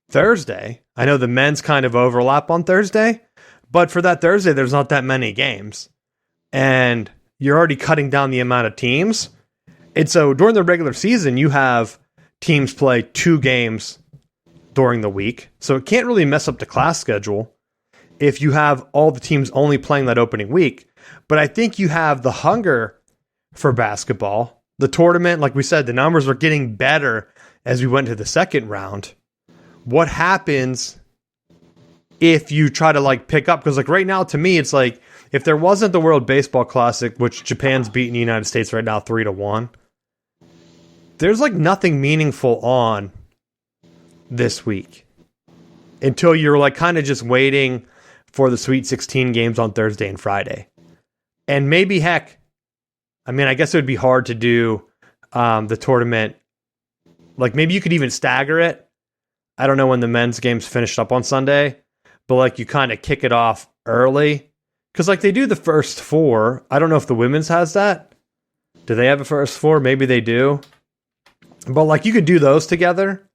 Thursday? I know the men's kind of overlap on Thursday, but for that Thursday, there's not that many games. And you're already cutting down the amount of teams. And so during the regular season, you have teams play 2 games during the week. So it can't really mess up the class schedule if you have all the teams only playing that opening week. But I think you have the hunger for basketball. The tournament, like we said, the numbers are getting better as we went to the second round. What happens if you try to like pick up? Because like right now, to me, it's like if there wasn't the World Baseball Classic, which Japan's beating the United States right now 3-1, there's like nothing meaningful on this week until you're like kind of just waiting for the Sweet 16 games on Thursday and Friday. And maybe, heck, I mean, I guess it would be hard to do the tournament. Like maybe you could even stagger it. I don't know when the men's games finished up on Sunday, but like you kind of kick it off early. Because like they do the first 4. I don't know if the women's has that. Do they have a first 4? Maybe they do. But like you could do those together.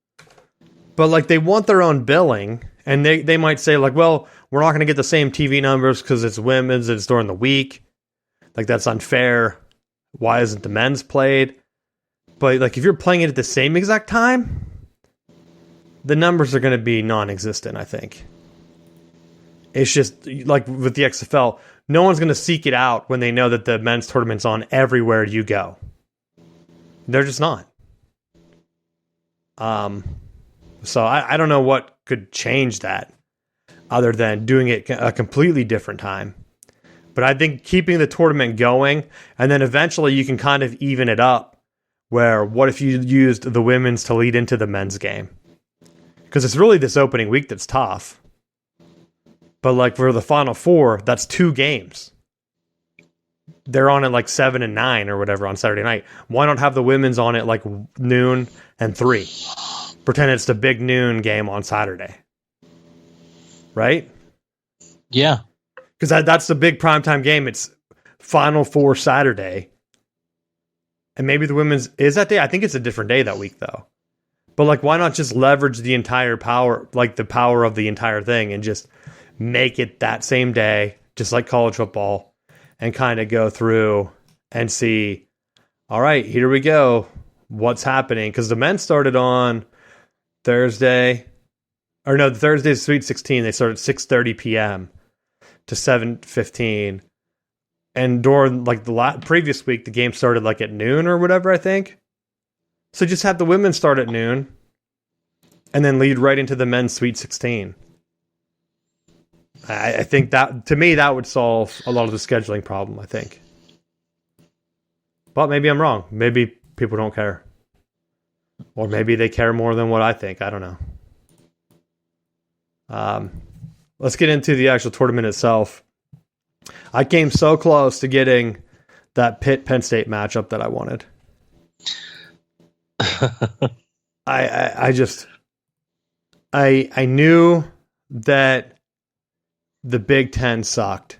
But like they want their own billing. And they might say like, well, we're not going to get the same TV numbers because it's women's and it's during the week. Like that's unfair. Why isn't the men's played? But like if you're playing it at the same exact time, the numbers are going to be non-existent, I think. It's just like with the XFL, no one's going to seek it out when they know that the men's tournament's on everywhere you go. They're just not. So I don't know what could change that other than doing it a completely different time. But I think keeping the tournament going, and then eventually you can kind of even it up where what if you used the women's to lead into the men's game? Because it's really this opening week that's tough. But like for the Final Four, that's 2 games. they're on at like 7 and 9 or whatever on Saturday night. Why not have the women's on at like noon and 3? Pretend it's the big noon game on Saturday. Right? Yeah. Because that's the big primetime game. It's Final Four Saturday. And maybe the women's is that day. I think it's a different day that week, though. But, like, why not just leverage the entire power, like the power of the entire thing, and just make it that same day, just like college football, and kind of go through and see, all right, here we go. What's happening? Because the men started on Thursday. Or no, Thursday's Sweet 16. They started at 6:30 p.m. to 7:15. And during like the previous week, the game started like at noon or whatever, I think. So just have the women start at noon and then lead right into the men's Sweet 16. I think that, to me, that would solve a lot of the scheduling problem, I think. But maybe I'm wrong. Maybe people don't care. Or maybe they care more than what I think. I don't know. Let's get into the actual tournament itself. I came so close to getting that Pitt-Penn State matchup that I wanted. I knew that the Big Ten sucked,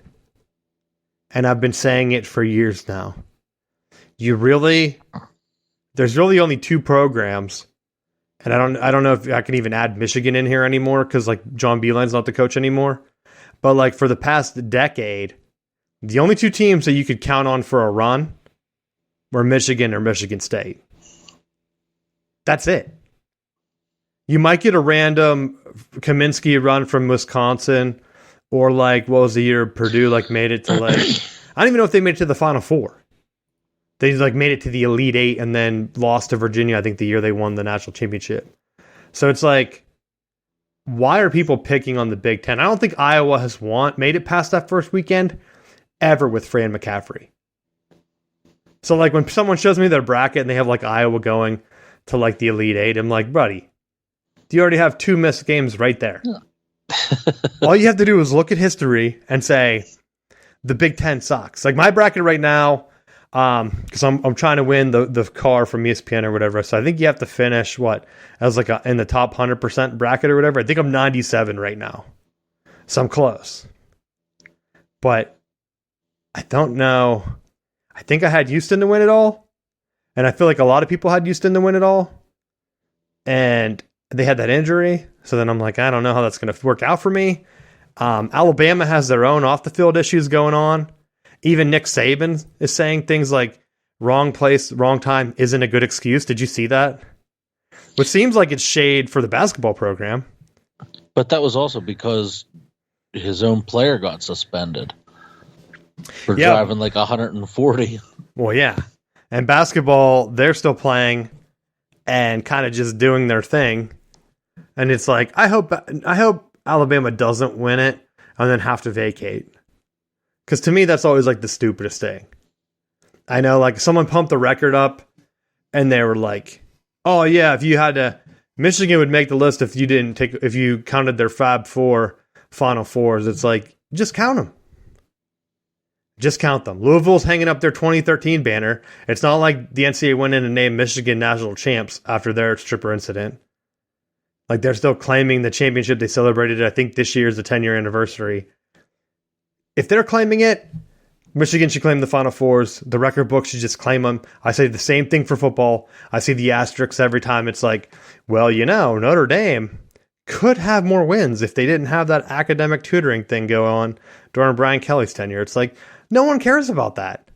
and I've been saying it for years now. There's really only 2 programs, and I don't know if I can even add Michigan in here anymore because like John Beilein's not the coach anymore. But like for the past decade, the only 2 teams that you could count on for a run were Michigan or Michigan State. That's it. You might get a random Kaminsky run from Wisconsin, or like, what was the year Purdue like made it to like, I don't even know if they made it to the Final Four. They like made it to the Elite Eight and then lost to Virginia, I think the year they won the national championship. So it's like, why are people picking on the Big Ten? I don't think Iowa has made it past that first weekend ever with Fran McCaffrey. So like when someone shows me their bracket and they have like Iowa going to like the Elite Eight, I'm like, buddy, you already have 2 missed games right there. All you have to do is look at history and say the Big Ten sucks. Like my bracket right now, because I'm trying to win the car from ESPN or whatever. So I think you have to finish as like in the top 100% bracket or whatever. I think I'm 97 right now, so I'm close. But I don't know. I think I had Houston to win it all. And I feel like a lot of people had Houston to win it all. And they had that injury. So then I'm like, I don't know how that's going to work out for me. Alabama has their own off-the-field issues going on. Even Nick Saban is saying things like wrong place, wrong time isn't a good excuse. Did you see that? Which seems like it's shade for the basketball program. But that was also because his own player got suspended for driving like 140. Well, yeah. And basketball, they're still playing and kind of just doing their thing. And it's like, I hope Alabama doesn't win it and then have to vacate. Because to me, that's always like the stupidest thing. I know, like someone pumped the record up and they were like, oh yeah, if you had to, Michigan would make the list if you counted their Fab Four Final Fours. It's like, just count them. Just count them. Louisville's hanging up their 2013 banner. It's not like the NCAA went in and named Michigan national champs after their stripper incident. Like they're still claiming the championship. They celebrated it. I think this year is the 10-year anniversary. If they're claiming it, Michigan should claim the Final Fours. The record book should just claim them. I say the same thing for football. I see the asterisks every time. It's like, well, Notre Dame could have more wins if they didn't have that academic tutoring thing go on during Brian Kelly's tenure. It's like, no one cares about that.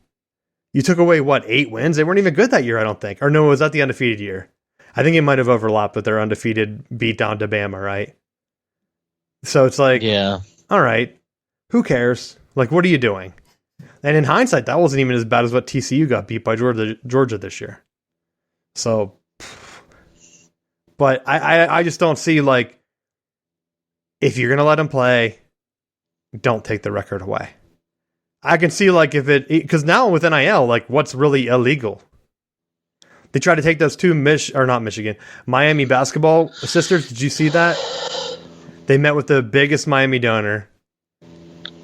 You took away, 8 wins? They weren't even good that year, I don't think. Or no, was that the undefeated year? I think it might have overlapped with their undefeated beatdown to Bama, right? So it's like, yeah, all right, who cares? Like, what are you doing? And in hindsight, that wasn't even as bad as what TCU got beat by Georgia this year. So, but I just don't see, like, if you're going to let them play, don't take the record away. I can see, like, because now with NIL, like, what's really illegal? They try to take those 2 Miami basketball sisters. Did you see that? They met with the biggest Miami donor,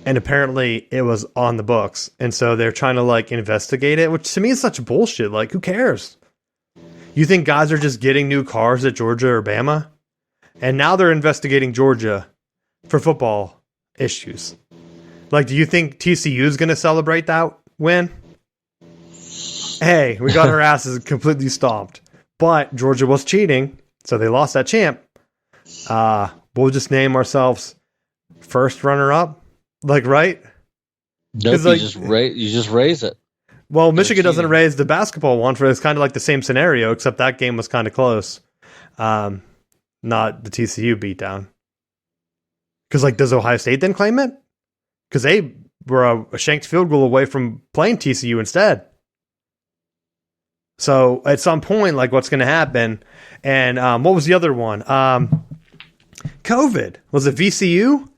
And apparently it was on the books. And so they're trying to like investigate it, which to me is such bullshit. Like, who cares? You think guys are just getting new cars at Georgia or Bama? And now they're investigating Georgia for football issues. Like, do you think TCU is going to celebrate that win? Hey, we got our asses completely stomped. But Georgia was cheating, so they lost that champ. We'll just name ourselves first runner-up. Like, right? Nope, like, you just raise it. Well, Michigan doesn't raise the basketball one for it's kind of like the same scenario, except that game was kind of close. Not the TCU beatdown. Because, like, does Ohio State then claim it? Because they were a shanked field goal away from playing TCU instead. So, at some point, like, what's going to happen? And what was the other one? COVID. Was it VCU?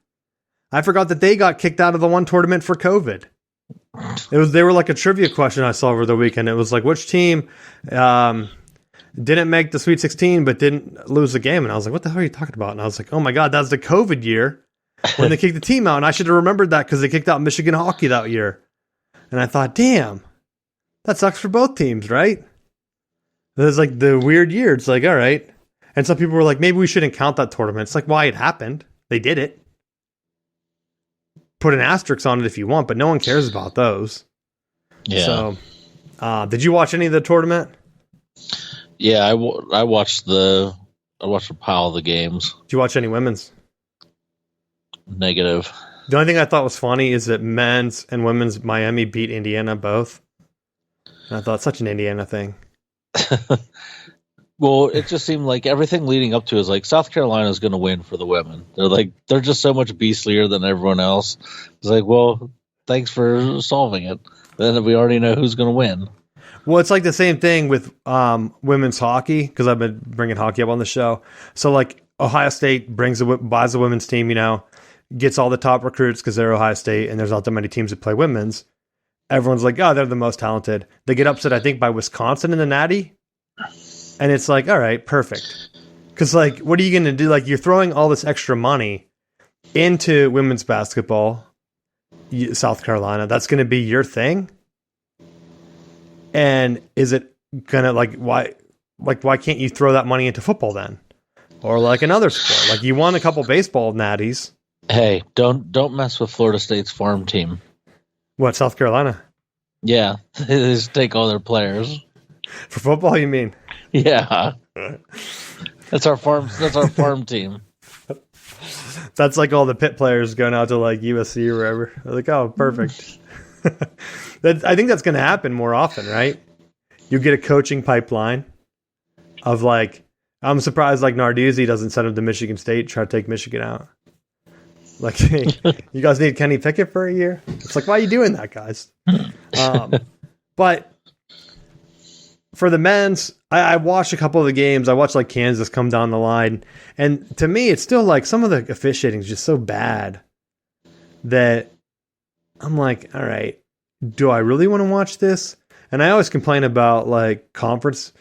I forgot that they got kicked out of the one tournament for COVID. They were like a trivia question I saw over the weekend. It was like, which team didn't make the Sweet 16 but didn't lose the game? And I was like, what the hell are you talking about? And I was like, oh my God, that was the COVID year when they kicked the team out. And I should have remembered that because they kicked out Michigan hockey that year. And I thought, damn, that sucks for both teams, right? It was like the weird year. It's like, all right. And some people were like, maybe we shouldn't count that tournament. It's like, why it happened. They did it. Put an asterisk on it if you want, but no one cares about those. Yeah. So, did you watch any of the tournament? Yeah, I watched a pile of the games. Did you watch any women's? Negative. The only thing I thought was funny is that men's and women's Miami beat Indiana both. And I thought such an Indiana thing. Well, it just seemed like everything leading up to is like South Carolina is going to win for the women. They're just so much beastlier than everyone else. It's like, well, thanks for solving it. Then we already know who's going to win. Well, it's like the same thing with women's hockey because I've been bringing hockey up on the show. So like Ohio State buys the women's team, gets all the top recruits because they're Ohio State and there's not that many teams that play women's. Everyone's like, oh, they're the most talented. They get upset, I think, by Wisconsin in the Natty. And it's like, all right, perfect. Because, like, what are you going to do? Like, you're throwing all this extra money into women's basketball, South Carolina. That's going to be your thing? And is it going to, why can't you throw that money into football then? Or, like, another sport? Like, you won a couple baseball natties. Hey, don't mess with Florida State's farm team. What, South Carolina? Yeah, they just take all their players. For football, you mean? Yeah. That's our farm team. That's like all the Pitt players going out to like USC or wherever. They're like, oh, perfect. I think that's going to happen more often, right? You get a coaching pipeline of like, I'm surprised like Narduzzi doesn't send him to Michigan State, try to take Michigan out. Like, hey, you guys need Kenny Pickett for a year? It's like, why are you doing that, guys? But for the men's, I watched a couple of the games. I watched like Kansas come down the line. And to me, it's still like some of the officiating is just so bad that I'm like, all right, do I really want to watch this? And I always complain about like conference,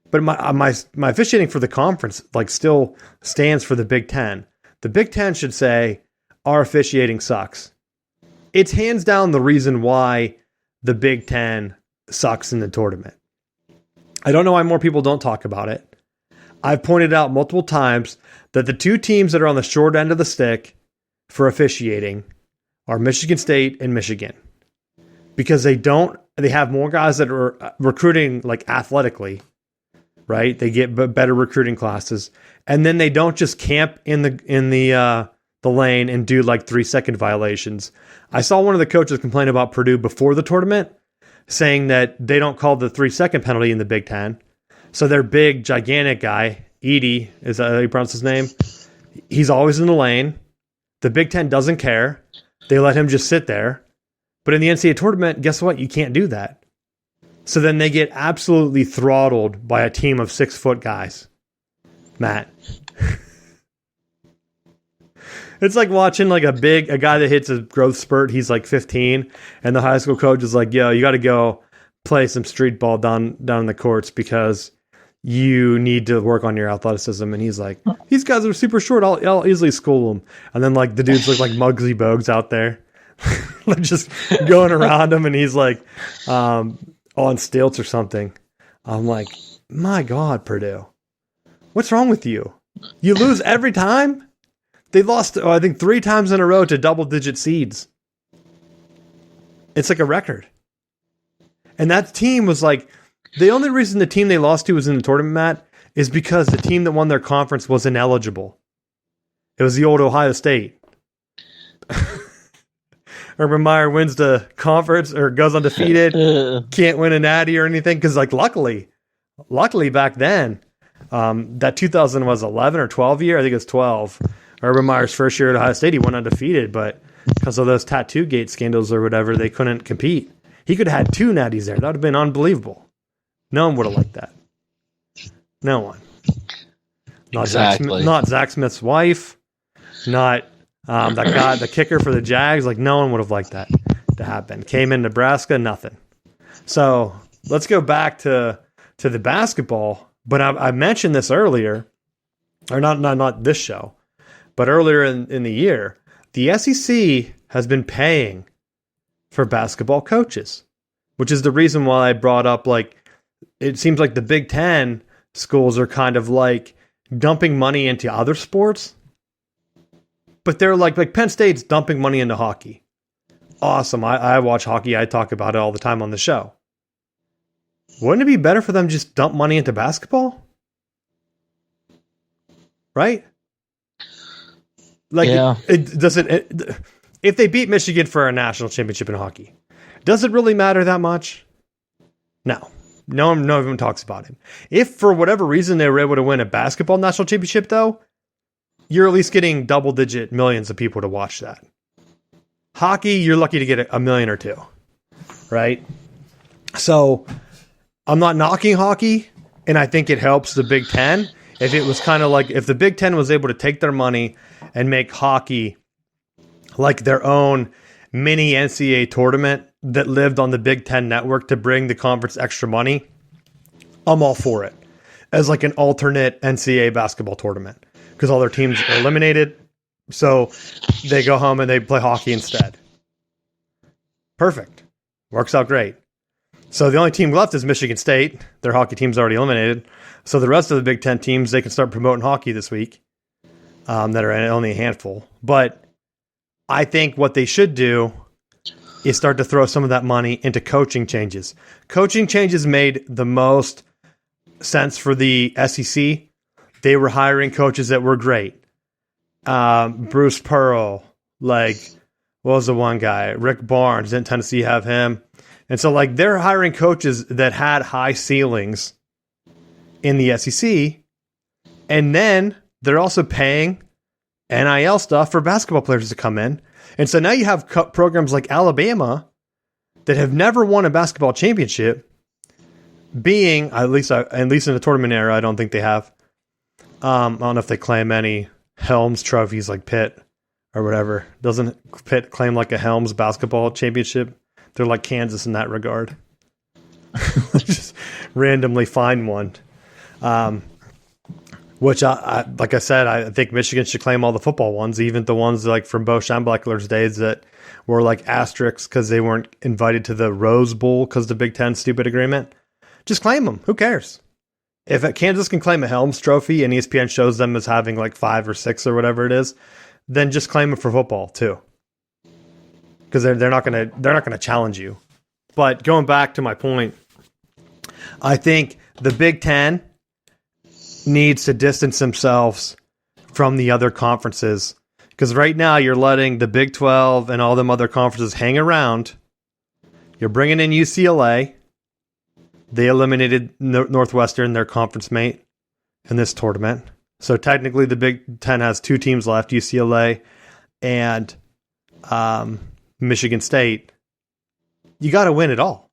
but my officiating for the conference like still stands for the Big Ten. The Big Ten should say our officiating sucks. It's hands down the reason why the Big Ten sucks in the tournament. I don't know why more people don't talk about it. I've pointed out multiple times that the two teams that are on the short end of the stick for officiating are Michigan State and Michigan. Because they have more guys that are recruiting like athletically, right? They get better recruiting classes. And then they don't just camp in the lane and do like 3-second violations. I saw one of the coaches complain about Purdue before the tournament, saying that they don't call the 3-second penalty in the Big Ten. So their big, gigantic guy, Edey, is that how you pronounce his name? He's always in the lane. The Big Ten doesn't care. They let him just sit there. But in the NCAA tournament, guess what? You can't do that. So then they get absolutely throttled by a team of 6-foot guys. Matt. It's like watching like a guy that hits a growth spurt. He's like 15, and the high school coach is like, "Yo, you got to go play some street ball down in the courts because you need to work on your athleticism." And he's like, "These guys are super short. I'll easily school them." And then like the dudes look like Muggsy Bogues out there. just going around him, and he's like on stilts or something. I'm like, my God, Purdue, what's wrong with you? You lose every time. They lost, I think, 3 times in a row to double-digit seeds. It's like a record. And that team was like, the only reason the team they lost to was in the tournament, Matt, is because the team that won their conference was ineligible. It was the old Ohio State. Urban Meyer wins the conference or goes undefeated, can't win a natty or anything, because like luckily back then, that 2011 or 12 year, I think it's 12, Urban Meyer's first year at Ohio State, he went undefeated, but because of those Tattoo Gate scandals or whatever, they couldn't compete. He could have had 2 natties there. That would have been unbelievable. No one would have liked that. No one. Not exactly. Not Zach Smith's wife. Not that guy, the kicker for the Jags. Like, no one would have liked that to happen. Came in Nebraska, nothing. So let's go back to the basketball. But I mentioned this earlier, or not this show, but earlier in the year, the SEC has been paying for basketball coaches, which is the reason why I brought up, like, it seems like the Big Ten schools are kind of like dumping money into other sports, but they're like Penn State's dumping money into hockey. Awesome. I watch hockey. I talk about it all the time on the show. Wouldn't it be better for them to just dump money into basketball? Right? Like, yeah. If they beat Michigan for a national championship in hockey, does it really matter that much? No. No one talks about it. If for whatever reason they were able to win a basketball national championship, though, you're at least getting double-digit millions of people to watch that. Hockey, you're lucky to get a million or 2, right? So I'm not knocking hockey, and I think it helps the Big Ten. If it was kind of like, if the Big Ten was able to take their money and make hockey like their own mini NCAA tournament that lived on the Big Ten network to bring the conference extra money, I'm all for it. As like an alternate NCAA basketball tournament, because all their teams are eliminated, so they go home and they play hockey instead. Perfect. Works out great. So the only team left is Michigan State. Their hockey team's already eliminated. So the rest of the Big Ten teams, they can start promoting hockey this week, that are only a handful. But I think what they should do is start to throw some of that money into coaching changes. Coaching changes made the most sense for the SEC. They were hiring coaches that were great. Bruce Pearl, like, what was the one guy? Rick Barnes, didn't Tennessee have him? And so, like, they're hiring coaches that had high ceilings in the SEC. And then they're also paying NIL stuff for basketball players to come in. And so now you have programs like Alabama that have never won a basketball championship, being, at least in the tournament era, I don't think they have. I don't know if they claim any Helms trophies like Pitt or whatever. Doesn't Pitt claim like a Helms basketball championship? They're like Kansas in that regard. Just randomly find one. Which, like I said, I think Michigan should claim all the football ones, even the ones like from Bo Schembechler's days that were like asterisks because they weren't invited to the Rose Bowl because the Big Ten stupid agreement. Just claim them. Who cares? If Kansas can claim a Helms trophy and ESPN shows them as having like 5 or 6 or whatever it is, then just claim it for football too, because they're not gonna challenge you. But going back to my point, I think the Big Ten needs to distance themselves from the other conferences, because right now you're letting the Big 12 and all them other conferences hang around. You're bringing in UCLA. They eliminated Northwestern, their conference mate, in this tournament. So technically the Big Ten has 2 teams left, UCLA and Michigan State. You got to win it all.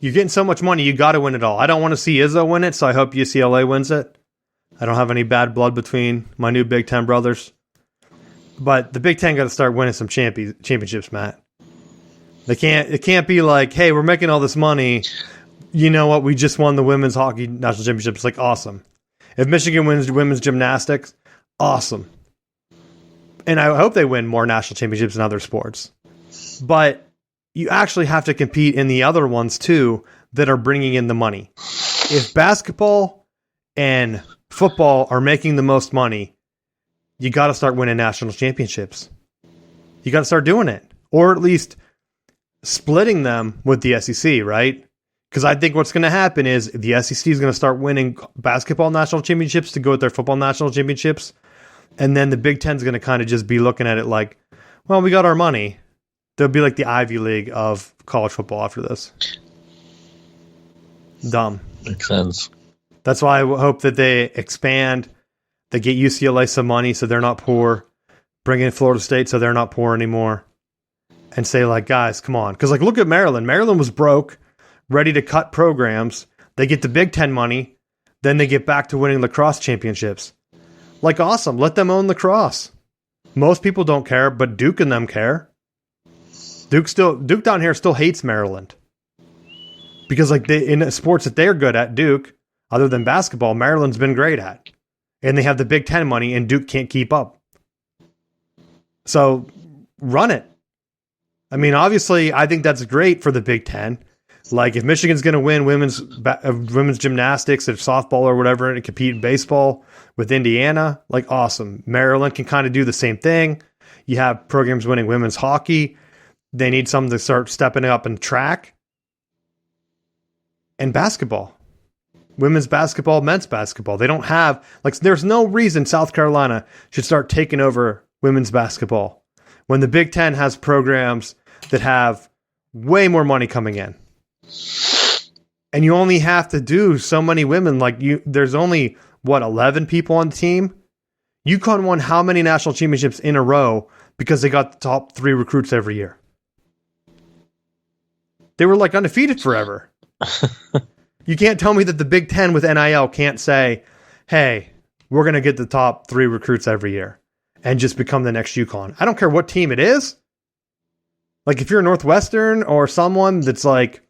You're getting so much money, you got to win it all. I don't want to see Izzo win it, so I hope UCLA wins it. I don't have any bad blood between my new Big Ten brothers. But the Big Ten got to start winning some championships, Matt. It can't be like, hey, we're making all this money. You know what? We just won the women's hockey national championship. It's like, awesome. If Michigan wins women's gymnastics, awesome. and I hope they win more national championships in other sports. But you actually have to compete in the other ones too that are bringing in the money. If basketball and football are making the most money, you got to start winning national championships. You got to start doing it, or at least splitting them with the SEC, right? Because I think what's going to happen is the SEC is going to start winning basketball national championships to go with their football national championships. And then the Big Ten is going to kind of just be looking at it like, well, we got our money. They'll be like the Ivy League of college football after this. Dumb. Makes sense. That's why I hope that they expand. They get UCLA some money so they're not poor. Bring in Florida State so they're not poor anymore. And say, like, guys, come on. Because, like, look at Maryland. Maryland was broke, ready to cut programs. They get the Big Ten money. Then they get back to winning lacrosse championships. Like, awesome. Let them own lacrosse. Most people don't care, but Duke and them care. Duke down here still hates Maryland. Because, like, in sports that they're good at, Duke, other than basketball, Maryland's been great at. And they have the Big Ten money, and Duke can't keep up. So, run it. I mean, obviously, I think that's great for the Big Ten. Like, if Michigan's going to win women's gymnastics or softball or whatever and compete in baseball with Indiana, like, awesome. Maryland can kind of do the same thing. You have programs winning women's hockey. They need something to start stepping up in track. And basketball. Women's basketball, men's basketball. They don't have, like, there's no reason South Carolina should start taking over women's basketball when the Big Ten has programs that have way more money coming in. And you only have to do so many women. Like, there's only, 11 people on the team? UConn won how many national championships in a row because they got the top 3 recruits every year? They were, like, undefeated forever. You can't tell me that the Big Ten with NIL can't say, hey, we're going to get the top 3 recruits every year and just become the next UConn. I don't care what team it is. Like, if you're Northwestern or someone that's like,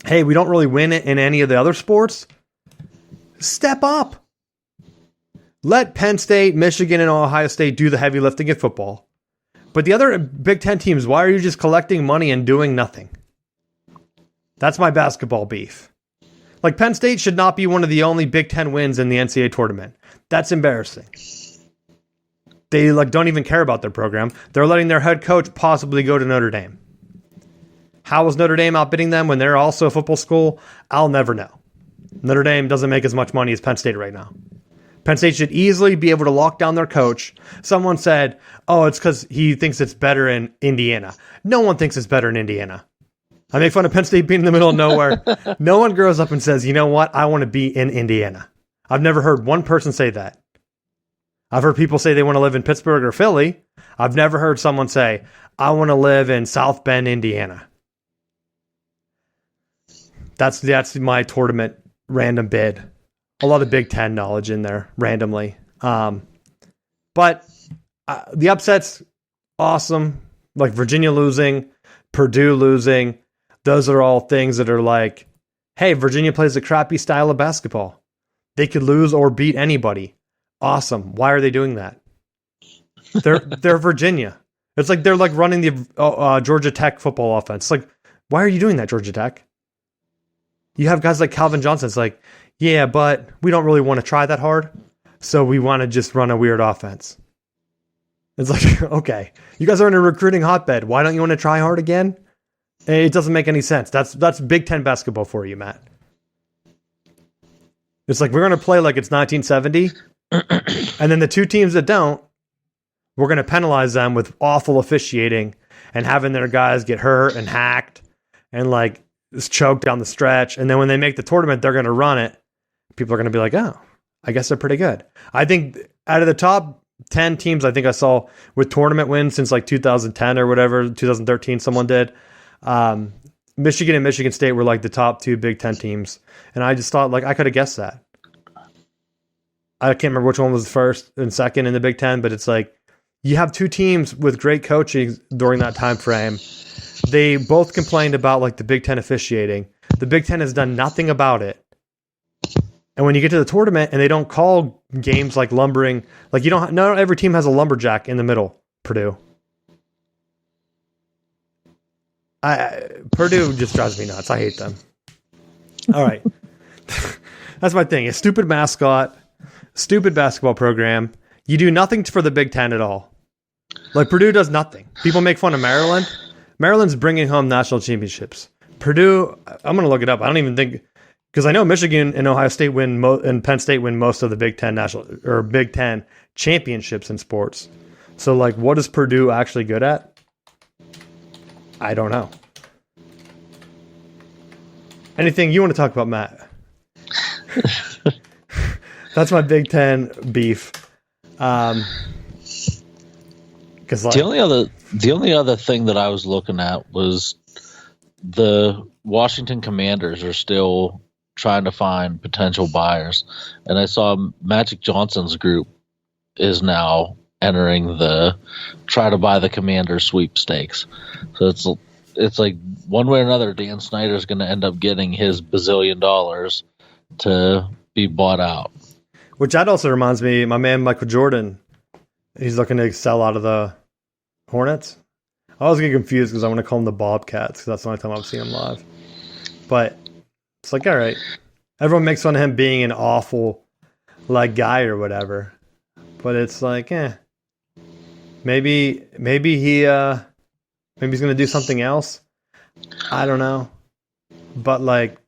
hey, we don't really win it in any of the other sports, step up. Let Penn State, Michigan, and Ohio State do the heavy lifting in football. But the other Big Ten teams, why are you just collecting money and doing nothing? That's my basketball beef. Like, Penn State should not be one of the only Big Ten wins in the NCAA tournament. That's embarrassing. They, like, don't even care about their program. They're letting their head coach possibly go to Notre Dame. How is Notre Dame outbidding them when they're also a football school? I'll never know. Notre Dame doesn't make as much money as Penn State right now. Penn State should easily be able to lock down their coach. Someone said, oh, it's because he thinks it's better in Indiana. No one thinks it's better in Indiana. I make fun of Penn State being in the middle of nowhere. No one grows up and says, you know what? I want to be in Indiana. I've never heard one person say that. I've heard people say they want to live in Pittsburgh or Philly. I've never heard someone say, I want to live in South Bend, Indiana. That's my tournament random bid. A lot of Big Ten knowledge in there randomly. But the upsets, awesome. Like Virginia losing, Purdue losing. Those are all things that are like, hey, Virginia plays a crappy style of basketball. They could lose or beat anybody. Awesome. Why are they doing that? They're Virginia. It's like they're like running the Georgia Tech football offense. It's like, why are you doing that, Georgia Tech? You have guys like Calvin Johnson. It's like, yeah, but we don't really want to try that hard, so we want to just run a weird offense. It's like, okay, you guys are in a recruiting hotbed. Why don't you want to try hard again? It doesn't make any sense. That's Big Ten basketball for you, Matt. It's like, we're going to play like it's 1970, and then the two teams that don't, we're going to penalize them with awful officiating and having their guys get hurt and hacked and like choked down the stretch. And then when they make the tournament, they're going to run it. People are going to be like, oh, I guess they're pretty good. I think out of the top 10 teams I think I saw with tournament wins since like 2010 or whatever, 2013 someone did, Michigan and Michigan State were like the top 2 Big Ten teams. And I just thought, like, I could have guessed that. I can't remember which one was first and second in the Big Ten, but it's like, you have 2 teams with great coaching during that time frame. They both complained about like the Big Ten officiating. The Big Ten has done nothing about it. And when you get to the tournament and they don't call games like lumbering, like not every team has a lumberjack in the middle, Purdue. Purdue just drives me nuts. I hate them. All right. That's my thing. A stupid mascot, stupid basketball program. You do nothing for the Big Ten at all. Like Purdue does nothing. People make fun of Maryland. Maryland's bringing home national championships. Purdue, I'm going to look it up. I don't even think, because I know Michigan and Ohio State and Penn State win most of the Big Ten championships in sports. So, like, what is Purdue actually good at? I don't know. Anything you want to talk about, Matt? That's my Big Ten beef. Because the only other thing that I was looking at was the Washington Commanders are still trying to find potential buyers, and I saw Magic Johnson's group is now entering the try to buy the Commanders sweepstakes. So it's like one way or another, Dan Snyder's going to end up getting his bazillion dollars to be bought out. Which that also reminds me, my man Michael Jordan, he's looking to sell out of the Hornets. I always get confused because I want to call them the Bobcats because that's the only time I've seen him live. But it's like, all right, everyone makes fun of him being an awful like guy or whatever. But it's like, maybe he's going to do something else. I don't know. But like,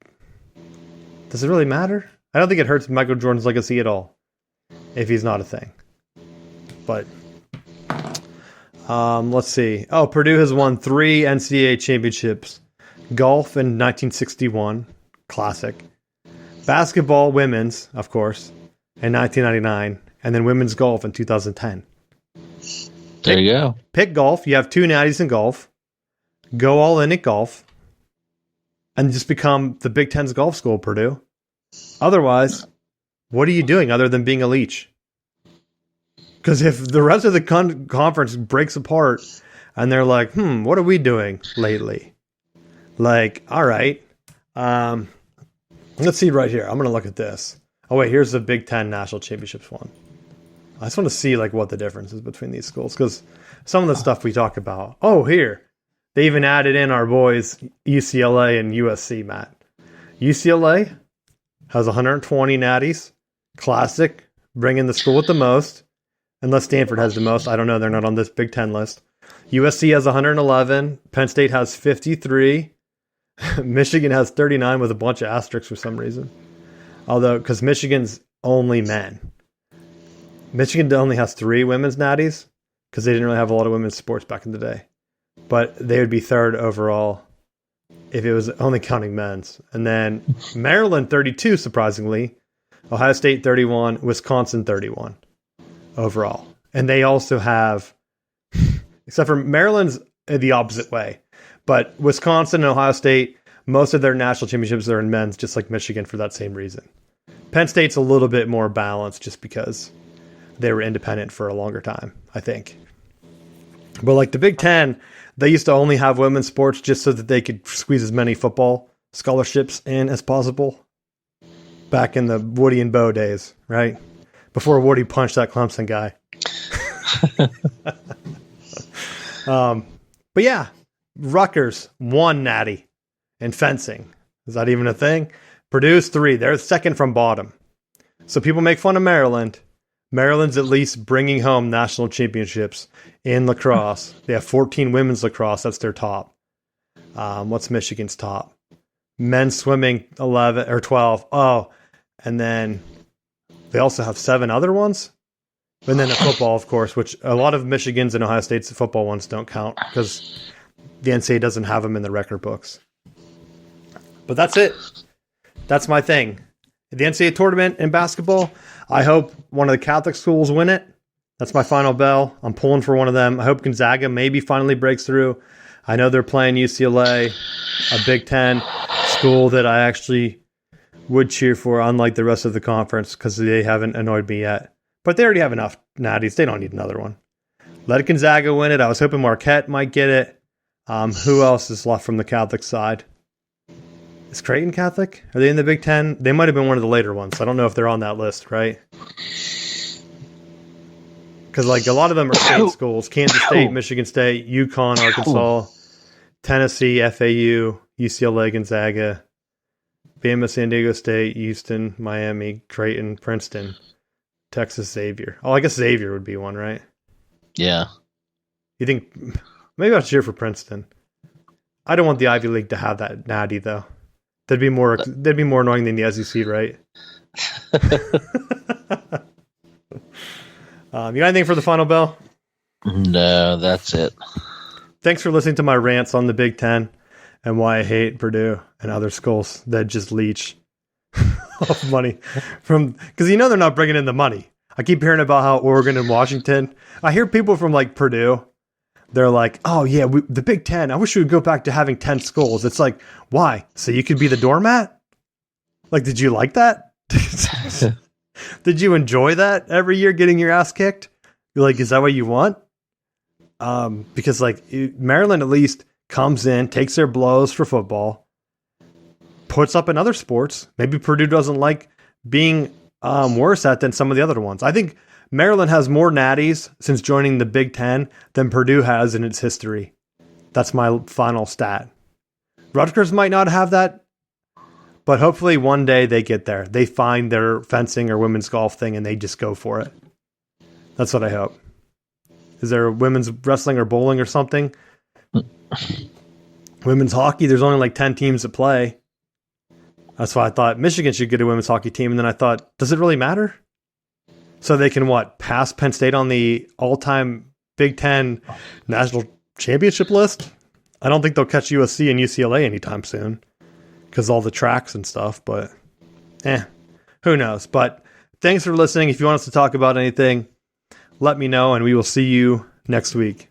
does it really matter? I don't think it hurts Michael Jordan's legacy at all if he's not a thing. But let's see. Oh, Purdue has won 3 NCAA championships. Golf in 1961, classic. Basketball, women's, of course, in 1999. And then women's golf in 2010. There you go. Pick golf. You have 2 natties in golf. Go all in at golf. And just become the Big Ten's golf school, Purdue. Otherwise, what are you doing other than being a leech? Because if the rest of the conference breaks apart and they're like, what are we doing lately? Like, all right. Let's see right here. I'm going to look at this. Oh, wait, here's the Big Ten National Championships one. I just want to see like what the difference is between these schools. Because some of the stuff we talk about. Oh, here. They even added in our boys, UCLA and USC, Matt. UCLA has 120 natties. Classic. Bringing the school with the most. Unless Stanford has the most. I don't know. They're not on this Big Ten list. USC has 111. Penn State has 53. Michigan has 39 with a bunch of asterisks for some reason. Although, because Michigan's only men. Michigan only has 3 women's natties because they didn't really have a lot of women's sports back in the day. But they would be 3rd overall if it was only counting men's. And then Maryland 32, surprisingly. Ohio State 31. Wisconsin 31 overall. And they also have, except for Maryland's the opposite way. But Wisconsin and Ohio State, most of their national championships are in men's, just like Michigan for that same reason. Penn State's a little bit more balanced just because they were independent for a longer time, I think. But like the Big Ten, they used to only have women's sports just so that they could squeeze as many football scholarships in as possible. Back in the Woody and Bo days, right? Before Woody punched that Clemson guy. But yeah, Rutgers, 1 natty in fencing. Is that even a thing? Purdue's 3. They're second from bottom. So people make fun of Maryland. Maryland's at least bringing home national championships in lacrosse. They have 14 women's lacrosse. That's their top. What's Michigan's top? Men's swimming, 11 or 12. Oh, and then they also have 7 other ones. And then the football, of course, which a lot of Michigan's and Ohio State's football ones don't count because the NCAA doesn't have them in the record books. But that's it. That's my thing. The NCAA tournament in basketball, I hope one of the Catholic schools win it. That's my final bell. I'm pulling for one of them. I hope Gonzaga maybe finally breaks through. I know they're playing UCLA, a Big Ten school that I actually would cheer for, unlike the rest of the conference, because they haven't annoyed me yet. But they already have enough natties. They don't need another one. Let Gonzaga win it. I was hoping Marquette might get it. Who else is left from the Catholic side? Is Creighton Catholic? Are they in the Big Ten? They might have been one of the later ones. I don't know if they're on that list, right? Because like a lot of them are state schools: Kansas State, Michigan State, UConn, Arkansas, Tennessee, FAU, UCLA, Gonzaga, Bama, San Diego State, Houston, Miami, Creighton, Princeton, Texas, Xavier. Oh, I guess Xavier would be one, right? Yeah. You think maybe I'll cheer for Princeton. I don't want the Ivy League to have that natty though. They'd be more annoying than the SEC, right? You got anything for the final bell? No, that's it. Thanks for listening to my rants on the Big Ten and why I hate Purdue and other schools that just leech money from, because they're not bringing in the money. I keep hearing about how Oregon and Washington. I hear people from like Purdue. They're like, oh yeah, the Big Ten. I wish we would go back to having 10 schools. It's like, why? So you could be the doormat? Like, did you like that? Did you enjoy that every year getting your ass kicked? You're like, is that what you want? Because like Maryland at least comes in, takes their blows for football, puts up in other sports. Maybe Purdue doesn't like being worse at than some of the other ones. I think Maryland has more natties since joining the Big Ten than Purdue has in its history. That's my final stat. Rutgers might not have that, but hopefully one day they get there. They find their fencing or women's golf thing and they just go for it. That's what I hope. Is there women's wrestling or bowling or something? Women's hockey, there's only like 10 teams that play. That's why I thought Michigan should get a women's hockey team. And then I thought, does it really matter? So they can pass Penn State on the all-time Big Ten national championship list? I don't think they'll catch USC and UCLA anytime soon because all the tracks and stuff, but who knows? But thanks for listening. If you want us to talk about anything, let me know and we will see you next week.